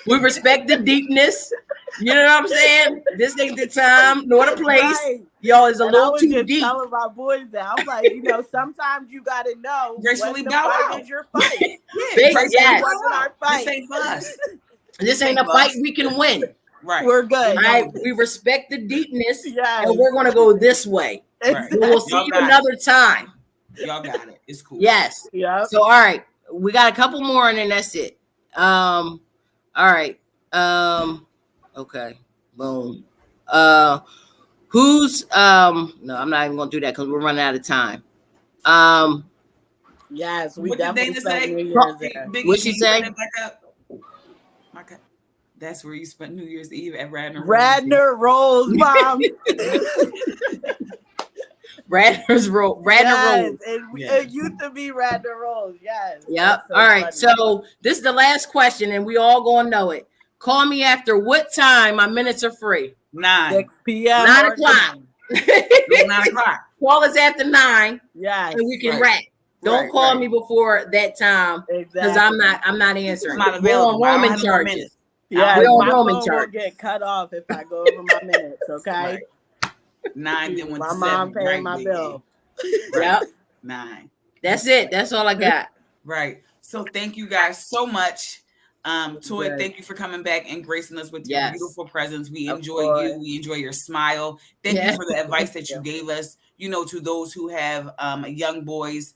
[SPEAKER 2] we respect the deepness. You know what I'm saying? This ain't the time nor the place. Right. Y'all is a little too deep.
[SPEAKER 3] I was telling my boys that I'm like, you know, sometimes you gotta know
[SPEAKER 1] gracefully
[SPEAKER 3] when the fight is your fight.
[SPEAKER 1] Wasn't our fight. This ain't for us.
[SPEAKER 2] This ain't a fight we can win.
[SPEAKER 1] Right.
[SPEAKER 3] We're good.
[SPEAKER 2] Right. We respect the deepness, and we're gonna go this way. Right. We'll see you another time.
[SPEAKER 1] Y'all got it. It's cool.
[SPEAKER 2] Yes.
[SPEAKER 3] Yeah.
[SPEAKER 2] So all right, we got a couple more, and then that's it. All right. Okay. Boom. Who's no, I'm not even gonna do that because we're running out of time.
[SPEAKER 3] Yes, we
[SPEAKER 1] what
[SPEAKER 3] definitely
[SPEAKER 1] did say?
[SPEAKER 3] New Year's there.
[SPEAKER 2] What'd she say?
[SPEAKER 1] Okay. That's where you spent New Year's Eve at Radnor
[SPEAKER 3] Rolls, Mom.
[SPEAKER 2] Radnor Rolls.
[SPEAKER 3] It used to be Radnor Rolls. Yes.
[SPEAKER 2] Yep. So all right. Funny. So this is the last question, and we all gonna know it. Call me after what time? My minutes are free.
[SPEAKER 3] 6 p.m.
[SPEAKER 2] 9 o'clock.
[SPEAKER 1] 9 o'clock.
[SPEAKER 2] Call us after 9.
[SPEAKER 3] Yeah.
[SPEAKER 2] And we can wrap. Don't call me before that time because I'm not answering.
[SPEAKER 1] I'm not available.
[SPEAKER 2] We're on roaming charges.
[SPEAKER 3] Yeah,
[SPEAKER 2] we're on
[SPEAKER 3] my
[SPEAKER 2] roaming
[SPEAKER 3] phone
[SPEAKER 2] charges.
[SPEAKER 3] Will get cut off if I go over my minutes. Okay.
[SPEAKER 1] 9 then went
[SPEAKER 3] my
[SPEAKER 1] to
[SPEAKER 3] mom
[SPEAKER 1] 7.
[SPEAKER 3] paying my bill.
[SPEAKER 2] Yep.
[SPEAKER 1] 9.
[SPEAKER 2] That's it. That's all I got.
[SPEAKER 1] Right. So thank you guys so much. Toy, thank you for coming back and gracing us with your beautiful presence. We enjoy you. We enjoy your smile. Thank you for the advice that you gave us, you know, to those who have young boys,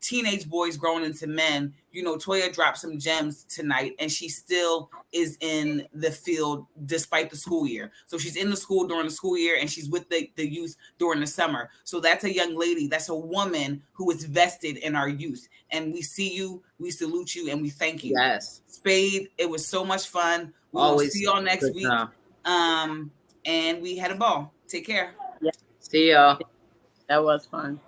[SPEAKER 1] teenage boys growing into men. You know, Toya dropped some gems tonight, and she still is in the field despite the school year. So she's in the school during the school year, and she's with the youth during the summer. So that's a young lady. That's a woman who is vested in our youth. And we see you, we salute you, and we thank you.
[SPEAKER 2] Yes.
[SPEAKER 1] Spade, it was so much fun. We'll see y'all next week. And we had a ball. Take care.
[SPEAKER 3] Yeah.
[SPEAKER 2] See y'all.
[SPEAKER 3] That was fun.